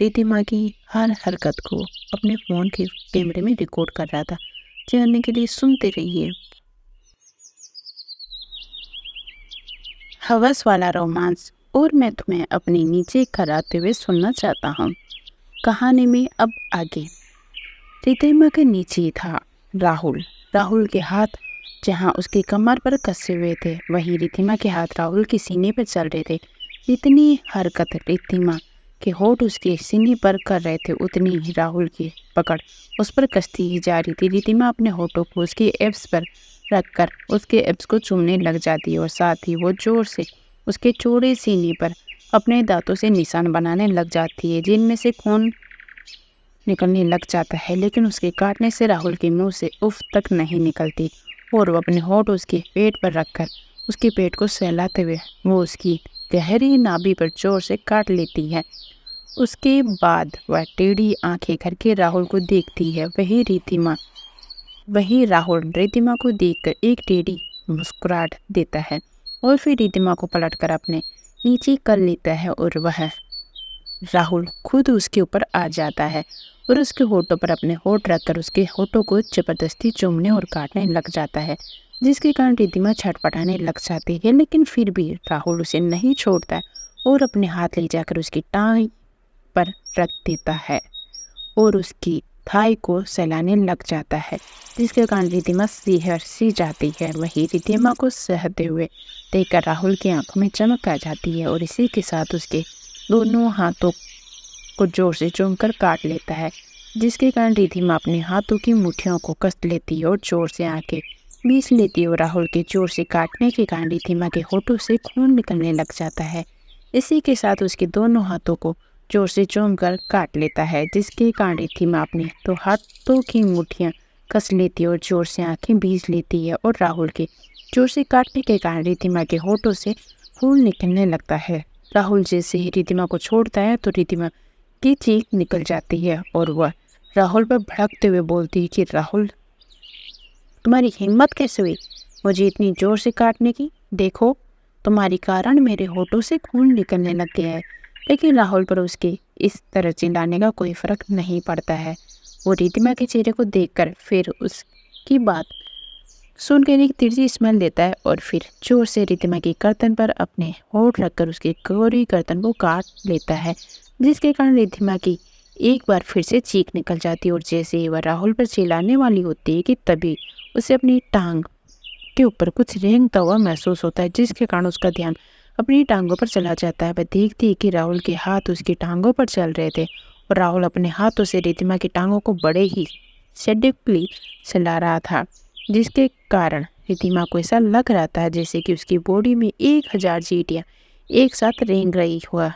रिद्धिमा की हर हरकत को अपने फ़ोन के कैमरे में रिकॉर्ड कर रहा था? जानने के लिए सुनते रहिए हवस वाला रोमांस। और मैं तुम्हें अपने नीचे कराते हुए सुनना चाहता हूँ। कहानी में अब आगे। रिद्धिमा के नीचे था राहुल के हाथ जहाँ उसकी कमर पर कसे हुए थे, वहीं रिद्धिमा के हाथ राहुल के सीने पर चल रहे थे। जितनी हरकत रिद्धिमा के होठ उसके सीने पर कर रहे थे उतनी ही राहुल की पकड़ उस पर कसती ही जा रही थी। रिद्धिमा अपने होठों को उसके एब्स पर रखकर उसके एब्स को चूमने लग जाती है और साथ ही वो जोर से उसके चौड़े सीने पर अपने दांतों से निशान बनाने लग जाती है, जिनमें से खून निकलने लग जाता है। लेकिन उसके काटने से राहुल के मुंह से उफ तक नहीं निकलती और वो अपने होठ उसके पेट पर रखकर उसके पेट को सहलाते हुए वो उसकी गहरी नाभि पर जोर से काट लेती है। उसके बाद वह टेढ़ी आंखें करके राहुल को देखती है। वही राहुल रिद्धिमा को देखकर एक टेढ़ी मुस्कुराहट देता है और फिर रिद्धिमा को पलटकर अपने नीचे कर लेता है और वह राहुल खुद उसके ऊपर आ जाता है और उसके होठों पर अपने होठ रखकर उसके होठों को जबरदस्ती चूमने और काटने लग जाता है, जिसके कारण रिद्धिमा छटपटाने लग जाती है। लेकिन फिर भी राहुल उसे नहीं छोड़ता है और अपने हाथ ले जाकर उसकी टांग पर रख देता है और उसकी थाई को सहलाने लग जाता है, जिसके कारण रिद्धिमा सिहर सी जाती है। वही रिद्धिमा को सहते हुए देखकर राहुल की आंखों में चमक आ जाती है और इसी के साथ उसके दोनों हाथों को जोर से चूमकर काट लेता है, जिसके कारण रिद्धिमा अपने हाथों की मुट्ठियों को कस लेती है और जोर से आंखें बीस लेती है और राहुल के जोर से काटने के कारण रिद्धिमा के होठों से खून निकलने लग जाता है। इसी के साथ उसके दोनों हाथों को जोर से चूमकर काट लेता है, जिसके कारण रिद्धिमा अपने तो हाथों की मुट्ठियां कस लेती है और जोर से आंखें बीस लेती है और राहुल के जोर से काटने के कारण रिद्धिमा के होठों से खून निकलने लगता है। राहुल जैसे ही रिद्धिमा को छोड़ता है तो रिद्धिमा की चीख निकल जाती है और वह राहुल पर भड़कते हुए बोलती है कि राहुल, तुम्हारी हिम्मत कैसे हुई मुझे इतनी जोर से काटने की? देखो, तुम्हारी कारण मेरे होठों से खून निकलने लग गया है। लेकिन राहुल पर उसके इस तरह चिल्लाने का कोई फर्क नहीं पड़ता है। वो रिद्धिमा के चेहरे को देखकर फिर उसकी बात सुनकर एक तिरछी स्मेल देता है और फिर जोर से रिद्धिमा की गर्दन पर अपने होठ रखकर उसकी गोरी गर्दन को काट लेता है, जिसके कारण रिद्धिमा की एक बार फिर से चीख निकल जाती है और जैसे ही वह राहुल पर चिल्लाने वाली होती है कि तभी उसे अपनी टांग के ऊपर कुछ रेंगता हुआ महसूस होता है, जिसके कारण उसका ध्यान अपनी टांगों पर चला जाता है। वह देखती है कि राहुल के हाथ उसकी टांगों पर चल रहे थे और राहुल अपने हाथों से रिद्धिमा की टांगों को बड़े ही सेडिक्टली चला रहा था, जिसके कारण रिद्धिमा को ऐसा लग रहा था जैसे कि उसकी बॉडी में 1000 चींटियां एक साथ रेंग रही हुआ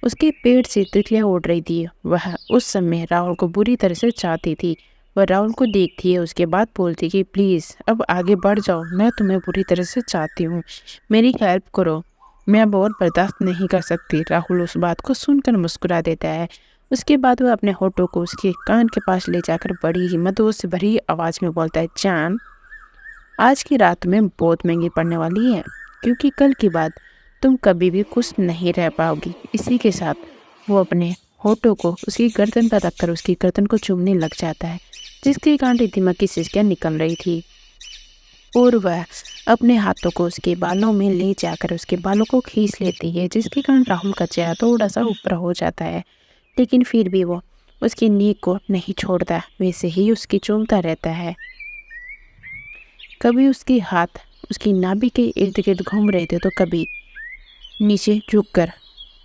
उसके पेट से तितलियां उड़ रही थी। वह उस समय राहुल को बुरी तरह से चाहती थी। वह राहुल को देखती है, उसके बाद बोलती कि प्लीज़ अब आगे बढ़ जाओ, मैं तुम्हें बुरी तरह से चाहती हूँ, मेरी हेल्प करो, मैं अब और बर्दाश्त नहीं कर सकती। राहुल उस बात को सुनकर मुस्कुरा देता है। उसके बाद वह अपने होठों को उसके कान के पास ले जाकर बड़ी ही मदोश से भरी आवाज़ में बोलता है, जान, आज की रात में बहुत महंगी पड़ने वाली है, क्योंकि कल की बात तुम कभी भी खुश नहीं रह पाओगी। इसी के साथ वो अपने होठों को उसकी गर्दन पर रखकर उसकी गर्दन को चूमने लग जाता है, जिसके कारण रिद्धिमा की सिसकियां निकल रही थी और वह अपने हाथों को उसके बालों में ले जाकर उसके बालों को खींच लेती है, जिसके कारण राहुल का चेहरा थोड़ा सा ऊपर हो जाता है। लेकिन फिर भी वो उसकी नीक को नहीं छोड़ता, वैसे ही उसकी चूमता रहता है। कभी उसके हाथ उसकी नाभि के इर्द गिर्द घूम रहे थे तो कभी नीचे झुककर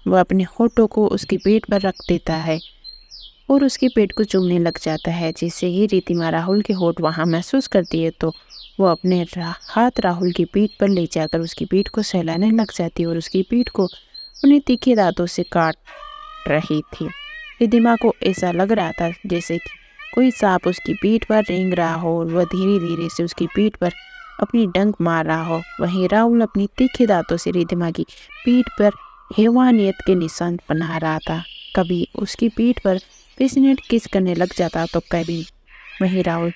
वह अपने होठों को उसके पेट पर रख देता है और उसके पेट को चूमने लग जाता है। जैसे ही रिद्धिमा राहुल के होठ वहाँ महसूस करती है तो वो अपने हाथ राहुल की पीठ पर ले जाकर उसकी पीठ को सहलाने लग जाती है और उसकी पीठ को अपने तीखे दांतों से काट रही थी। रिद्धिमा को ऐसा लग रहा था जैसे कि कोई सांप उसकी पीठ पर रेंग रहा हो और वह धीरे धीरे से उसकी पीठ पर अपनी डंक मार रहा हो। वहीं राहुल अपनी तीखे दांतों से रिद्धिमा की पीठ पर हैवानियत के निशान बना रहा था। कभी उसकी पीठ पर पेशेंट किस करने लग जाता तो कभी वहीं राहुल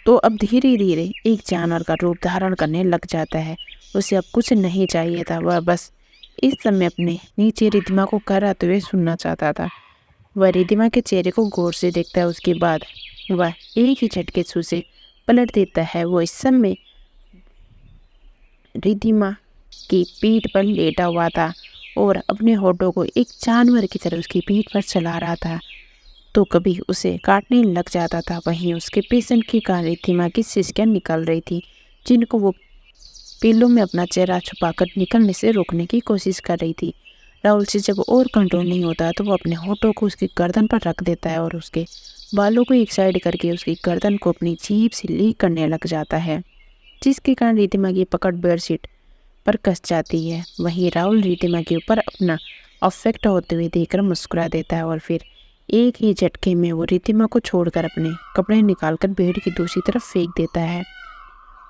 तो अब धीरे धीरे एक जानवर का रूप धारण करने लग जाता है। उसे अब कुछ नहीं चाहिए था, वह बस इस समय अपने नीचे रिद्धिमा को कराते हुए सुनना चाहता था। वह रिद्धिमा के चेहरे को गौर से देखता है, उसके बाद वह एक ही झटके से उसे पलट देता है। वो इस समय रिद्धिमा की पीठ पर लेटा हुआ था और अपने होठों को एक जानवर की तरह उसकी पीठ पर चला रहा था, तो कभी उसे काटने लग जाता था। वहीं उसके पेशेंट के कारण रिद्धिमा की सिसकियां निकल रही थी, जिनको वो पीलों में अपना चेहरा छुपाकर निकलने से रोकने की कोशिश कर रही थी। राहुल से जब और कंट्रोल नहीं होता तो वो अपने होठों को उसकी गर्दन पर रख देता है और उसके बालों को एक साइड करके उसकी गर्दन को अपनी जीभ से लीक करने लग जाता है, जिसके कारण रिद्धिमा की पकड़ बेडशीट पर कस जाती है। वहीं राहुल रिद्धिमा के ऊपर अपना अफेक्ट होते हुए देखकर मुस्कुरा देता है और फिर एक ही झटके में वो रिद्धिमा को छोड़कर अपने कपड़े निकालकर बेड की दूसरी तरफ फेंक देता है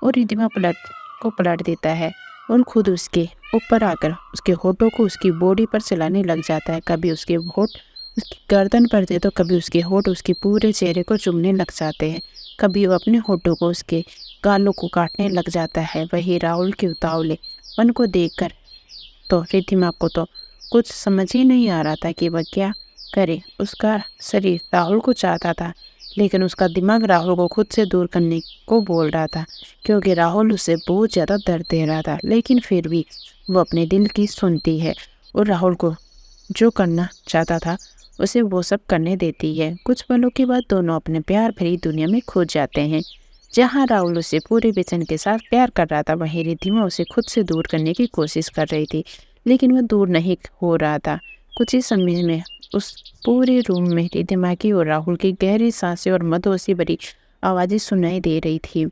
और रिद्धिमा पलट देता है और खुद उसके ऊपर आकर उसके होठों को उसकी बॉडी पर चलाने लग जाता है। कभी उसके होठ उसकी गर्दन पर थे तो कभी उसके होठ उसके पूरे चेहरे को चूमने लग जाते हैं, कभी वो अपने होठों को उसके गालों को काटने लग जाता है। वही राहुल के उतावले मन को देखकर तो रिद्धिमा को तो कुछ समझ ही नहीं आ रहा था कि वह क्या करे। उसका शरीर राहुल को चाहता था, लेकिन उसका दिमाग राहुल को खुद से दूर करने को बोल रहा था, क्योंकि राहुल उसे बहुत ज़्यादा दर्द दे रहा था। लेकिन फिर भी वो अपने दिल की सुनती है और राहुल को जो करना चाहता था उसे वो सब करने देती है। कुछ पलों के बाद दोनों अपने प्यार भरी दुनिया में खो जाते हैं। जहाँ राहुल उसे पूरे वचन के साथ प्यार कर रहा था, वहीं रिद्धिमा उसे खुद से दूर करने की कोशिश कर रही थी, लेकिन वह दूर नहीं हो रहा था। कुछ ही समय में उस पूरे रूम में रिद्धिमा की और राहुल की गहरी सांसें और मधुसी भरी आवाज़ें सुनाई दे रही थी।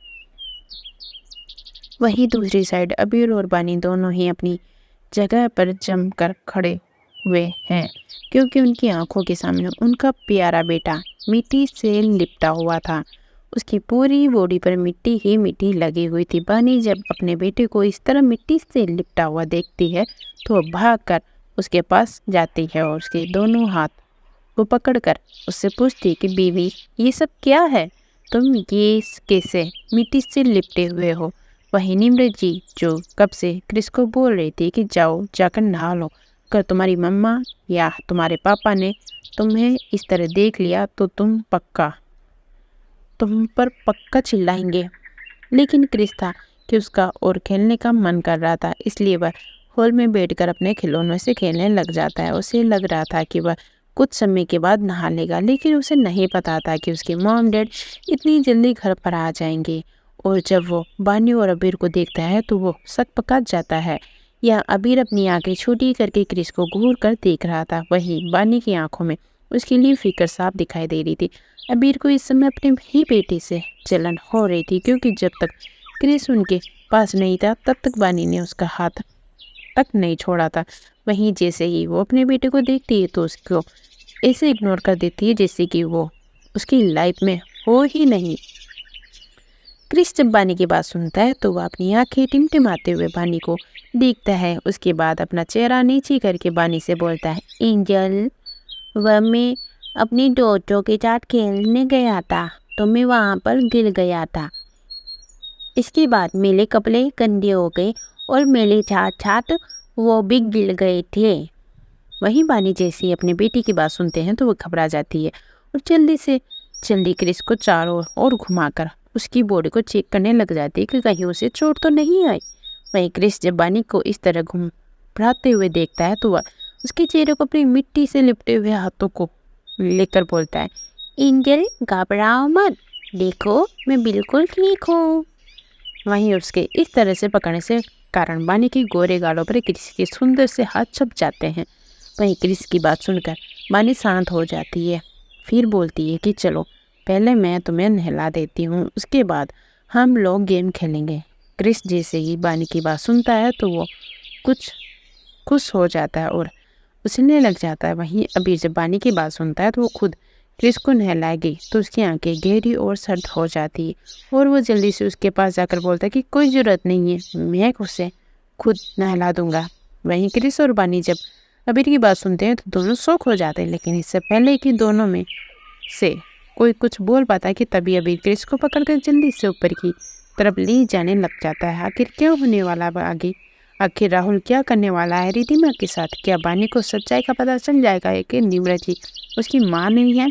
वहीं दूसरी साइड अबीर और बानी दोनों ही अपनी जगह पर जमकर खड़े हुए हैं, क्योंकि उनकी आंखों के सामने उनका प्यारा बेटा मिट्टी से लिपटा हुआ था। उसकी पूरी बॉडी पर मिट्टी ही मिट्टी लगी हुई थी। बानी जब अपने बेटे को इस तरह मिट्टी से लिपटा हुआ देखती है तो वह भागकर उसके पास जाती है और उसके दोनों हाथ को पकड़कर उससे पूछती है कि बीवी, ये सब क्या है? तुम ये कैसे मिट्टी से लिपटे हुए हो? वहीं निम्रत जी, जो कब से क्रिस को बोल रही थी कि जाओ जाकर नहा लो, अगर तुम्हारी मम्मा या तुम्हारे पापा ने तुम्हें इस तरह देख लिया तो तुम पर पक्का चिल्लाएंगे। लेकिन क्रिस था कि उसका और खेलने का मन कर रहा था, इसलिए वह हॉल में बैठकर अपने खिलौनों से खेलने लग जाता है। उसे लग रहा था कि वह कुछ समय के बाद नहा लेगा, लेकिन उसे नहीं पता था कि उसके मॉम डैड इतनी जल्दी घर पर आ जाएंगे। और जब वो बानी और अबीर को देखता है तो वो सकपका जाता है। या अबीर अपनी आंखें छोटी करके क्रिस को घूर कर देख रहा था। वहीं बानी की आंखों में उसके लिए फिक्र साफ दिखाई दे रही थी। अबीर को इस समय अपने ही बेटे से जलन हो रही थी, क्योंकि जब तक क्रिस उनके पास नहीं था तब तक बानी ने उसका हाथ तक नहीं छोड़ा था। वहीं जैसे ही वो अपने बेटे को देखती है तो उसको ऐसे इग्नोर कर देती है जैसे कि वो उसकी लाइफ में हो ही नहीं। क्रिस जब बानी की बात सुनता है तो वह अपनी आंखें टिमटिमाते हुए बानी को देखता है। उसके बाद अपना चेहरा नीचे करके बानी से बोलता है, एंजल, वह मैं अपनी डॉटरों के साथ खेलने गया था तो मैं वहाँ पर गिर गया था। इसके बाद मेरे कपड़े गंदे हो गए और मेरे साथ साथ वो भी गिर गए थे। वहीं बानी जैसे ही अपने बेटी की बात सुनते हैं तो वो घबरा जाती है और जल्दी से जल्दी क्रिस को चारों ओर घुमाकर उसकी बॉडी को चेक करने लग जाती है कि कहीं उसे चोट तो नहीं आई। वहीं क्रिस जब बानी को इस तरह घुमराते हुए देखता है तो वह उसके चेहरे को अपनी मिट्टी से लिपटे हुए हाथों को लेकर बोलता है, एंजल, घबराओ मत, देखो मैं बिल्कुल ठीक हूँ। वहीं उसके इस तरह से पकड़ने से कारण बानी के गोरे गालों पर क्रिस के सुंदर से हाथ छप जाते हैं। वहीं क्रिस की बात सुनकर बानी शांत हो जाती है, फिर बोलती है कि चलो पहले मैं तुम्हें नहला देती हूँ, उसके बाद हम लोग गेम खेलेंगे। क्रिस जैसे ही बानी की बात सुनता है तो वो कुछ खुश हो जाता है और उछलने लग जाता है। वहीं अबीर जब बानी की बात सुनता है तो वो खुद क्रिस को नहलाएगी तो उसकी आंखें गहरी और सर्द हो जाती है और वो जल्दी से उसके पास जाकर बोलता है कि कोई ज़रूरत नहीं है, मैं उसे खुद नहला दूंगा। वहीं क्रिस और बानी जब अबीर की बात सुनते हैं तो दोनों शौक हो जाते हैं, लेकिन इससे पहले कि दोनों में से कोई कुछ बोल पाता है कि तभी अबीर क्रिस को पकड़कर जल्दी से ऊपर की तरफ ले जाने लग जाता है। आखिर क्या होने वाला है आगे? आखिर राहुल क्या करने वाला है रिद्धिमा के साथ? क्या बानी को सच्चाई का पता चल जाएगा कि निम्रत जी उसकी माँ नहीं है?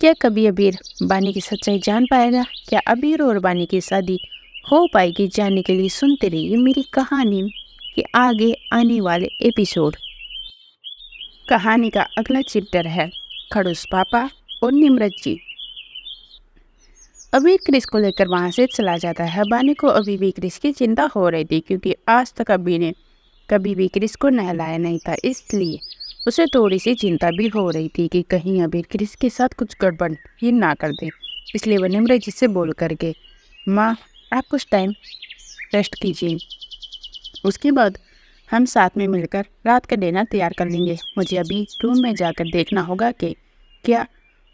क्या कभी अबीर बानी की सच्चाई जान पाएगा? क्या अबीर और बानी की शादी हो पाएगी? जानने के लिए सुनते रहिए मेरी कहानी के आगे आने वाले एपिसोड। कहानी का अगला चैप्टर है खड़ूस पापा और निम्रत जी। अबीर क्रिस को लेकर वहां से चला जाता है। बानी को अभी भी क्रिस की चिंता हो रही थी, क्योंकि आज तक अबीर ने कभी भी क्रिस को नहलाया नहीं था, इसलिए उसे थोड़ी सी चिंता भी हो रही थी कि कहीं अबीर क्रिस के साथ कुछ गड़बड़ ही ना कर दे। इसलिए वह निम्रत जी से बोल करके, माँ आप कुछ टाइम रेस्ट कीजिए, उसके बाद हम साथ में मिलकर रात का डिनर तैयार कर लेंगे। मुझे अभी रूम में जाकर देखना होगा कि क्या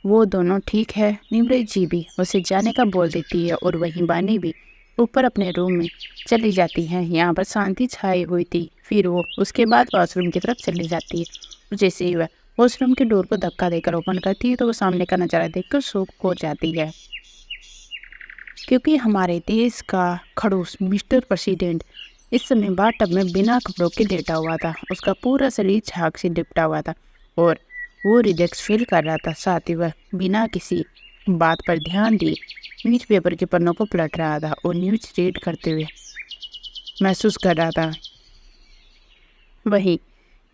वो दोनों ठीक है। निम्रत जी भी उसे जाने का बोल देती है और वहीं बानी भी ऊपर अपने रूम में चली जाती है। यहाँ पर शांति छाई हुई थी। फिर वो उसके बाद वॉशरूम की तरफ चली जाती है। जैसे ही वह वॉशरूम के डोर को धक्का देकर ओपन करती है तो वो सामने का नज़ारा देखकर शॉक हो जाती है, क्योंकि हमारे देश का खड़ूस मिस्टर प्रेसिडेंट इस समय बाथटब में बिना कपड़ों के लेटा हुआ था। उसका पूरा शरीर झाग से लिपटा हुआ था और वो रिलैक्स फील कर रहा था। साथ ही वह बिना किसी बात पर ध्यान दिए न्यूज़पेपर के पन्नों को पलट रहा था और न्यूज़ रीड करते हुए महसूस कर रहा था। वहीं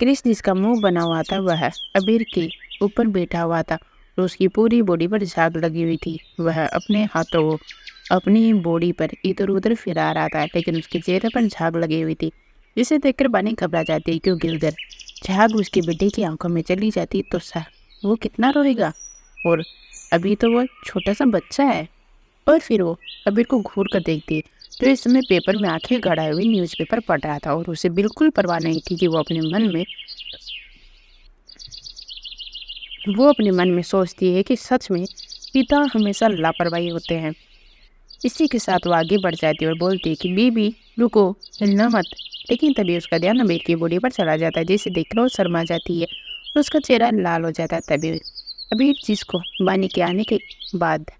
क्रिस जिसका मुंह बना हुआ था वह अबीर के ऊपर बैठा हुआ था और उसकी पूरी बॉडी पर झाग लगी हुई थी। वह अपने हाथों को अपनी बॉडी पर इधर उधर फिरा रहा था, लेकिन उसके चेहरे पर झाग लगी हुई थी, जिसे देखकर बानी घबरा जाती, क्योंकि उधर झाग उसके बेटे की आंखों में चली जाती तो वो कितना रोएगा। और अभी तो वो छोटा सा बच्चा है। और फिर वो अबीर को घूर कर देखती है तो इस समय पेपर में आंखें गड़ाए हुए न्यूज़पेपर पढ़ रहा था और उसे बिल्कुल परवाह नहीं थी कि वो अपने मन में सोचती है कि सच में पिता हमेशा लापरवाही होते हैं। इसी के साथ वो आगे बढ़ जाती है और बोलती है कि बीबी रुको, हिलना मत। लेकिन तभी उसका ध्यान अबीर की बॉडी पर चला जाता है, जिसे देखकर वो शर्मा जाती है और उसका चेहरा लाल हो जाता है। तभी अबीर जिसको बानी के आने के बाद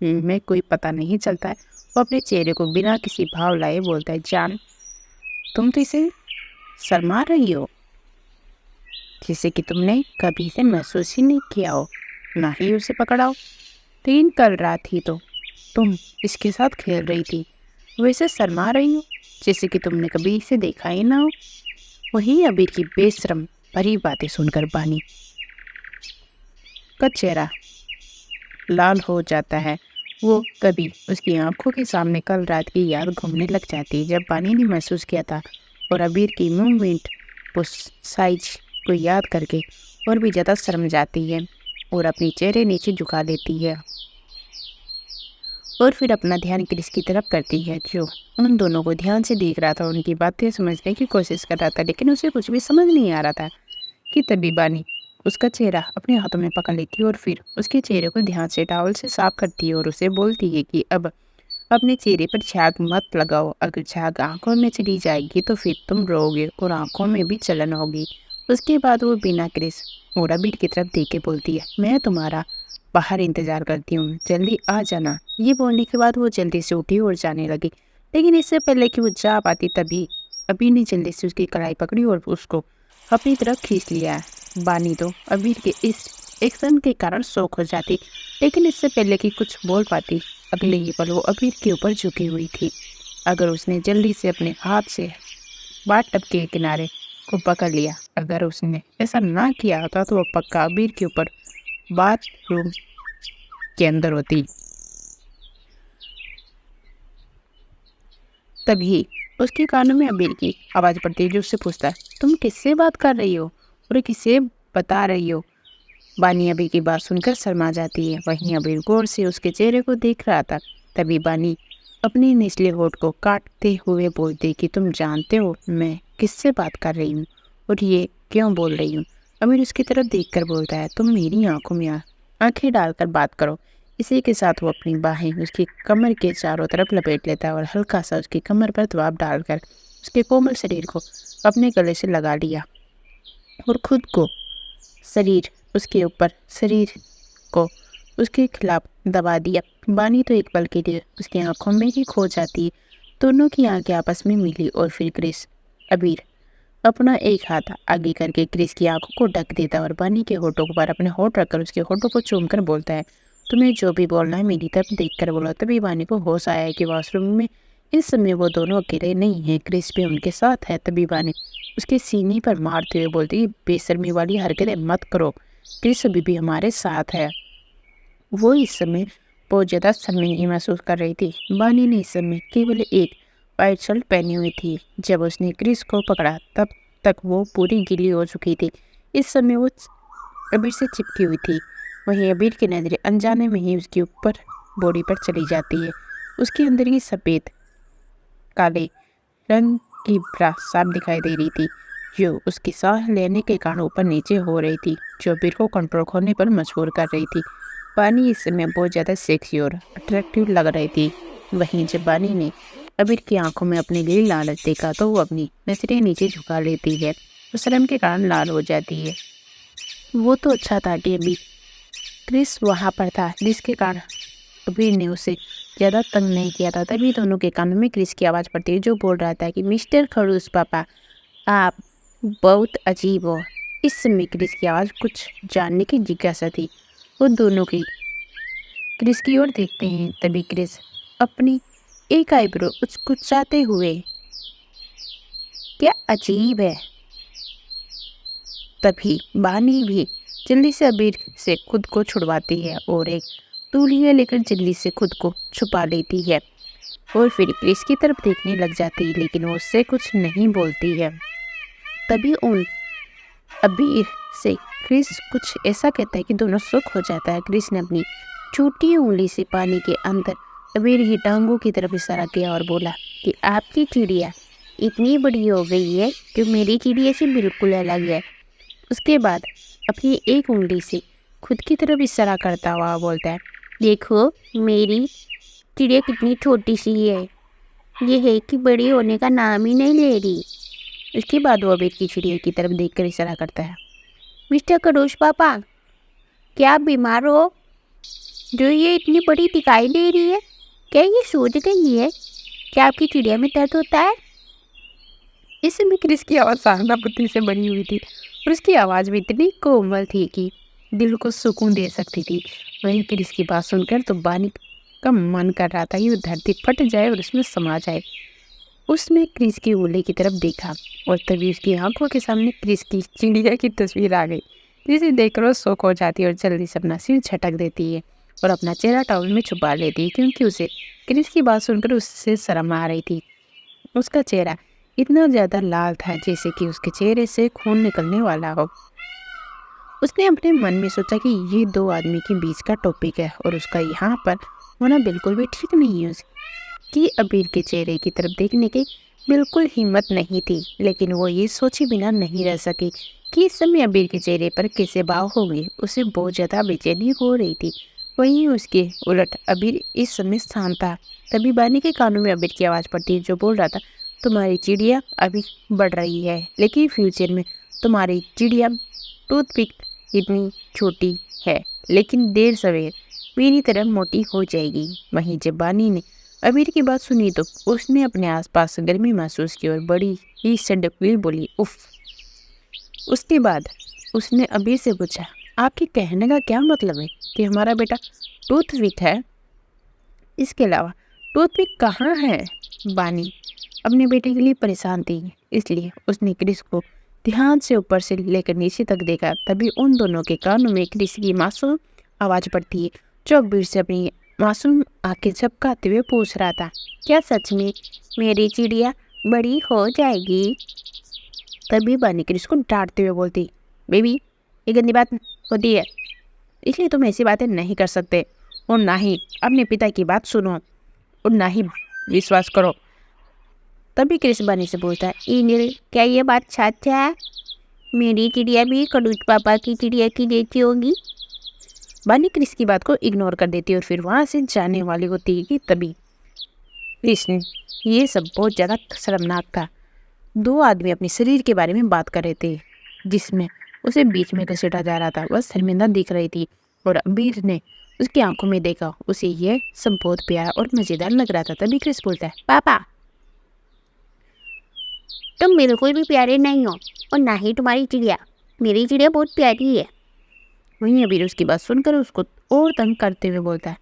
में कोई पता नहीं चलता है, वो अपने चेहरे को बिना किसी भाव लाए बोलता है, जान तुम तो इसे शर्मा रही हो, जैसे कि तुमने कभी इसे महसूस ही नहीं किया हो, ना ही उसे पकड़ा हो। लेकिन कल रात ही तो तुम इसके साथ खेल रही थी, वैसे शर्मा रही हो जैसे कि तुमने कभी इसे देखा ही ना हो। वही अबीर की बेशरम भरी बातें सुनकर बानी का चेहरा लाल हो जाता है। वो तभी उसकी आंखों के सामने कल रात की याद घूमने लग जाती है, जब बानी ने महसूस किया था, और अबीर की मूवमेंट उस साइज को याद करके और भी ज़्यादा शर्म जाती है और अपनी चेहरे नीचे झुका लेती है और फिर अपना ध्यान क्रिस की तरफ करती है, जो उन दोनों को ध्यान से देख रहा था, उनकी बातें समझने की कोशिश कर रहा था, लेकिन उसे कुछ भी समझ नहीं आ रहा था। कि तभी बानी उसका चेहरा अपने हाथों में पकड़ लेती है और फिर उसके चेहरे को ध्यान से टॉवल से साफ करती है और उसे बोलती है कि अब अपने चेहरे पर झाग मत लगाओ। अगर झाग आंखों में चली जाएगी तो फिर तुम रोओगे और आंखों में भी जलन होगी। उसके बाद वो बिना क्रिस और अबीर की तरफ देख के बोलती है, मैं तुम्हारा बाहर इंतजार करती हूँ, जल्दी आ जाना। ये बोलने के बाद वो जल्दी से उठी और जाने लगी, लेकिन इससे पहले कि वो जा पाती तभी अबीर ने जल्दी से उसकी कलाई पकड़ी और उसको अपनी तरफ खींच लिया। बानी तो अबीर के इस एक्शन के कारण शौक हो जाती, लेकिन इससे पहले कि कुछ बोल पाती अगले ही पल वो अबीर के ऊपर झुकी हुई थी। अगर उसने जल्दी से अपने हाथ से बाथटब के किनारे को पकड़ लिया, अगर उसने ऐसा ना किया होता तो वो पक्का अबीर के ऊपर बाथरूम के अंदर होती। तभी उसके कानों में अबीर की आवाज़ पड़ती है, जो उससे पूछता है, तुम किससे बात कर रही हो और किसे बता रही हो। बानी अबीर की बात सुनकर शर्मा जाती है। वहीं अबीर गौर से उसके चेहरे को देख रहा था। तभी बानी अपनी निचले होठ को काटते हुए बोलती कि तुम जानते हो मैं किससे बात कर रही हूँ और ये क्यों बोल रही हूँ। अबीर उसकी तरफ देखकर बोलता है, तुम मेरी आंखों में आंखें डालकर बात करो। इसी के साथ वो अपनी बाहें उसकी कमर के चारों तरफ लपेट लेता है और हल्का सा उसकी कमर पर दबाव डालकर उसके कोमल शरीर को अपने गले से लगा लिया और खुद को शरीर को उसके खिलाफ दबा दिया। बानी तो एक पल के लिए उसकी आंखों में ही खो जाती है। दोनों की आंखें आपस में मिली और फिर क्रिस अबीर अपना एक हाथ आगे करके क्रिस की आंखों को ढक देता है और बानी के होठों पर अपने होठ रखकर उसके होठों को चूमकर बोलता है, तुम्हें जो भी बोलना है मेरी तरफ देखकर बोलो। तभी बानी को होश आया है कि वॉशरूम में इस समय वो दोनों अकेले नहीं हैं, क्रिस भी उनके साथ है। तभी बानी उसके सीने पर मारते हुए बोलती है, बेशर्मी वाली हरकतें मत करो, क्रिस अभी भी हमारे साथ है। वो इस समय बहुत ज़्यादा शर्मिंदगी महसूस कर रही थी। बानी ने इस समय केवल एक वाइट शर्ट पहनी हुई थी। जब उसने क्रिस को पकड़ा तब तक वो पूरी गीली हो चुकी थी। इस समय वो अबीर से चिपकी हुई थी। वहीं अबीर की नज़रें अनजाने में ही उसके ऊपर बॉडी पर चली जाती है। उसके अंदर की सफ़ेद काले रंग की ब्रा साफ दिखाई दे रही थी, जो उसकी सांस लेने के कारण ऊपर नीचे हो रही थी, जो अबीर को कंट्रोल खोने पर मजबूर कर रही थी। बानी इस समय बहुत ज़्यादा सेक्सी और अट्रैक्टिव लग रही थी। वहीं जब बानी ने अबीर की आंखों में अपनी लीली लालच देखा तो वो अपनी नजरें नीचे झुका लेती है और शर्म के कारण लाल हो जाती है। वो तो अच्छा था कि अभी क्रिस वहाँ पर था, जिसके कारण अबीर ने उसे ज़्यादा तंग नहीं किया था। तभी दोनों के कानों में क्रिस की आवाज़ पड़ती है, जो बोल रहा था कि मिस्टर खड़ूस पापा, आप बहुत अजीब हो। इस समय क्रिस की आवाज़ कुछ जानने की जिज्ञासा थी। वो दोनों की क्रिस की ओर देखते हैं। तभी क्रिस अपनी एक आईब्रो उचकुचाते हुए, क्या अजीब है, तभी बानी भी जल्दी से अबीर से खुद को छुड़वाती है और एक तौलिया लेकर जल्दी से खुद को छुपा लेती है और फिर क्रिस की तरफ देखने लग जाती है, लेकिन वो उससे कुछ नहीं बोलती है। तभी उन अबीर से क्रिस कुछ ऐसा कहता है कि दोनों सुख हो जाता है। क्रिस ने अपनी छोटी उंगली से पानी के अंदर अबीर की टांगों की तरफ इशारा किया और बोला कि आपकी चिड़िया इतनी बड़ी हो गई है कि मेरी चिड़िया से बिल्कुल अलग है। उसके बाद अपनी एक उंगली से खुद की तरफ इशारा करता हुआ बोलता है, देखो मेरी चिड़िया कितनी छोटी सी है, ये है कि बड़ी होने का नाम ही नहीं ले रही। इसके बाद वो अबीर की चिड़िया की तरफ देखकर इशारा करता है, मिस्टर खरगोश पापा, क्या आप बीमार हो जो ये इतनी बड़ी दिखाई दे रही है? क्या ये सोच गई है? क्या आपकी चिड़िया में दर्द होता है? इस समय क्रिस की आवाज़ सहानुभूति से बनी हुई थी और उसकी आवाज़ भी इतनी कोमल थी कि दिल को सुकून दे सकती थी। वहीं क्रिस की बात सुनकर तो बानी का मन कर रहा था कि वो धरती फट जाए और उसमें समा जाए। उसने क्रिस की उंगली की तरफ देखा और तभी उसकी आंखों के सामने क्रिस की चिड़िया की तस्वीर आ गई, जिसे देखकर वो शौक हो जाती है और जल्दी से अपना सिर झटक देती है और अपना चेहरा टॉवल में छुपा लेती है, क्योंकि उसे क्रिस की बात सुनकर उससे शर्म आ रही थी। उसका चेहरा इतना ज़्यादा लाल था जैसे कि उसके चेहरे से खून निकलने वाला हो। उसने अपने मन में सोचा कि ये दो आदमी के बीच का टॉपिक है और उसका यहाँ पर होना बिल्कुल भी ठीक नहीं है। उसकी अबीर के चेहरे की तरफ देखने की बिल्कुल हिम्मत नहीं थी, लेकिन वो ये सोचे बिना नहीं रह सकी कि इस समय अबीर के चेहरे पर कैसे भाव होंगे। उसे बहुत ज़्यादा बेचैनी हो रही थी। वहीं उसके उलट अबीर इस समय शांत था। तभी बानी के कानों में अबीर की आवाज़ पड़ती जो बोल रहा था, तुम्हारी चिड़िया अभी बढ़ रही है, लेकिन फ्यूचर में तुम्हारी चिड़िया टूथपिक इतनी छोटी है, लेकिन देर सवेर मेरी तरह मोटी हो जाएगी। वहीं जब बानी ने अबीर की बात सुनी तो उसने अपने आसपास गर्मी महसूस की और बड़ी ही सडक बोली, उफ। उसके बाद उसने अबीर से पूछा, आपके कहने का क्या मतलब है कि हमारा बेटा टूथपिक है? इसके अलावा टूथपिक कहाँ है? बानी अपने बेटे के लिए परेशान थी, इसलिए उसने क्रिस को ध्यान से ऊपर से लेकर नीचे तक देखा। तभी उन दोनों के कानों में क्रिस की मासूम आवाज़ पड़ती है, जो अबीर से अपनी मासूम आंखें झपकाते हुए पूछ रहा था, क्या सच में मेरी चिड़िया बड़ी हो जाएगी? तभी बानी क्रिस को डांटते हुए बोलती, बेबी ये गंदी बात होती है, इसलिए तुम ऐसी बातें नहीं कर सकते और ना ही अपने पिता की बात सुनो और ना ही विश्वास करो। तभी क्रिस बानी से पूछता है, इनिल क्या ये बात सच है? मेरी चिड़िया भी खरगोश पापा की चिड़िया की जैसी होगी? बानी क्रिस की बात को इग्नोर कर देती है और फिर वहाँ से जाने वाली होती है कि तभी क्रिस ने ये सब बहुत ज़्यादा शर्मनाक था। दो आदमी अपने शरीर के बारे में बात कर रहे थे, जिसमें उसे बीच में घसीटा जा रहा था। वह शर्मिंदा दिख रही थी और अबीर ने उसकी आंखों में देखा। उसे यह सब बहुत प्यारा और मज़ेदार लग रहा था। तभी क्रिस बोलता है, पापा तुम बिल्कुल भी प्यारे नहीं हो और ना ही तुम्हारी चिड़िया। मेरी चिड़िया बहुत प्यारी है। वहीं अबीर उसकी बात सुनकर उसको और तंग करते हुए बोलता है,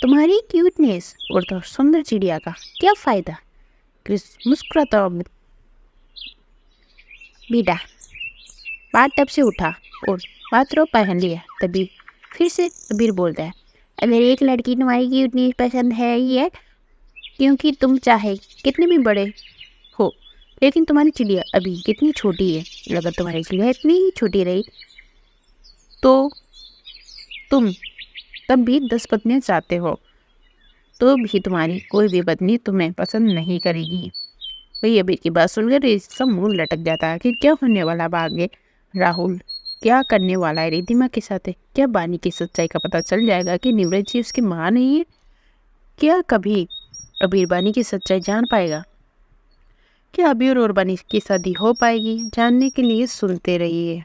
तुम्हारी क्यूटनेस और तो सुंदर चिड़िया का क्या फ़ायदा? क्रिस मुस्कुराता बेटा बात तब से उठा और बाथरोब पहन लिया। तभी फिर से अबीर बोलता है, अगर एक लड़की तुम्हारी क्यूटनेस पसंद है ही है, क्योंकि तुम चाहे कितने भी बड़े हो, लेकिन तुम्हारी चिड़िया अभी कितनी छोटी है। अगर तुम्हारी चिड़िया इतनी ही छोटी रही तो तुम तब भी 10 पत्नियाँ चाहते हो तो भी तुम्हारी कोई भी पत्नी तुम्हें पसंद नहीं करेगी। वही अबीर की बात सुनकर इसका मुंह लटक जाता है कि क्या होने वाला अब आगे। राहुल क्या करने वाला है रिद्धिमा के साथ? क्या बानी की सच्चाई का पता चल जाएगा कि निम्रत जी उसकी माँ नहीं है? क्या कभी अबीर बानी की सच्चाई जान पाएगा? क्या अबीर और बानी की शादी हो पाएगी? जानने के लिए सुनते रहिए।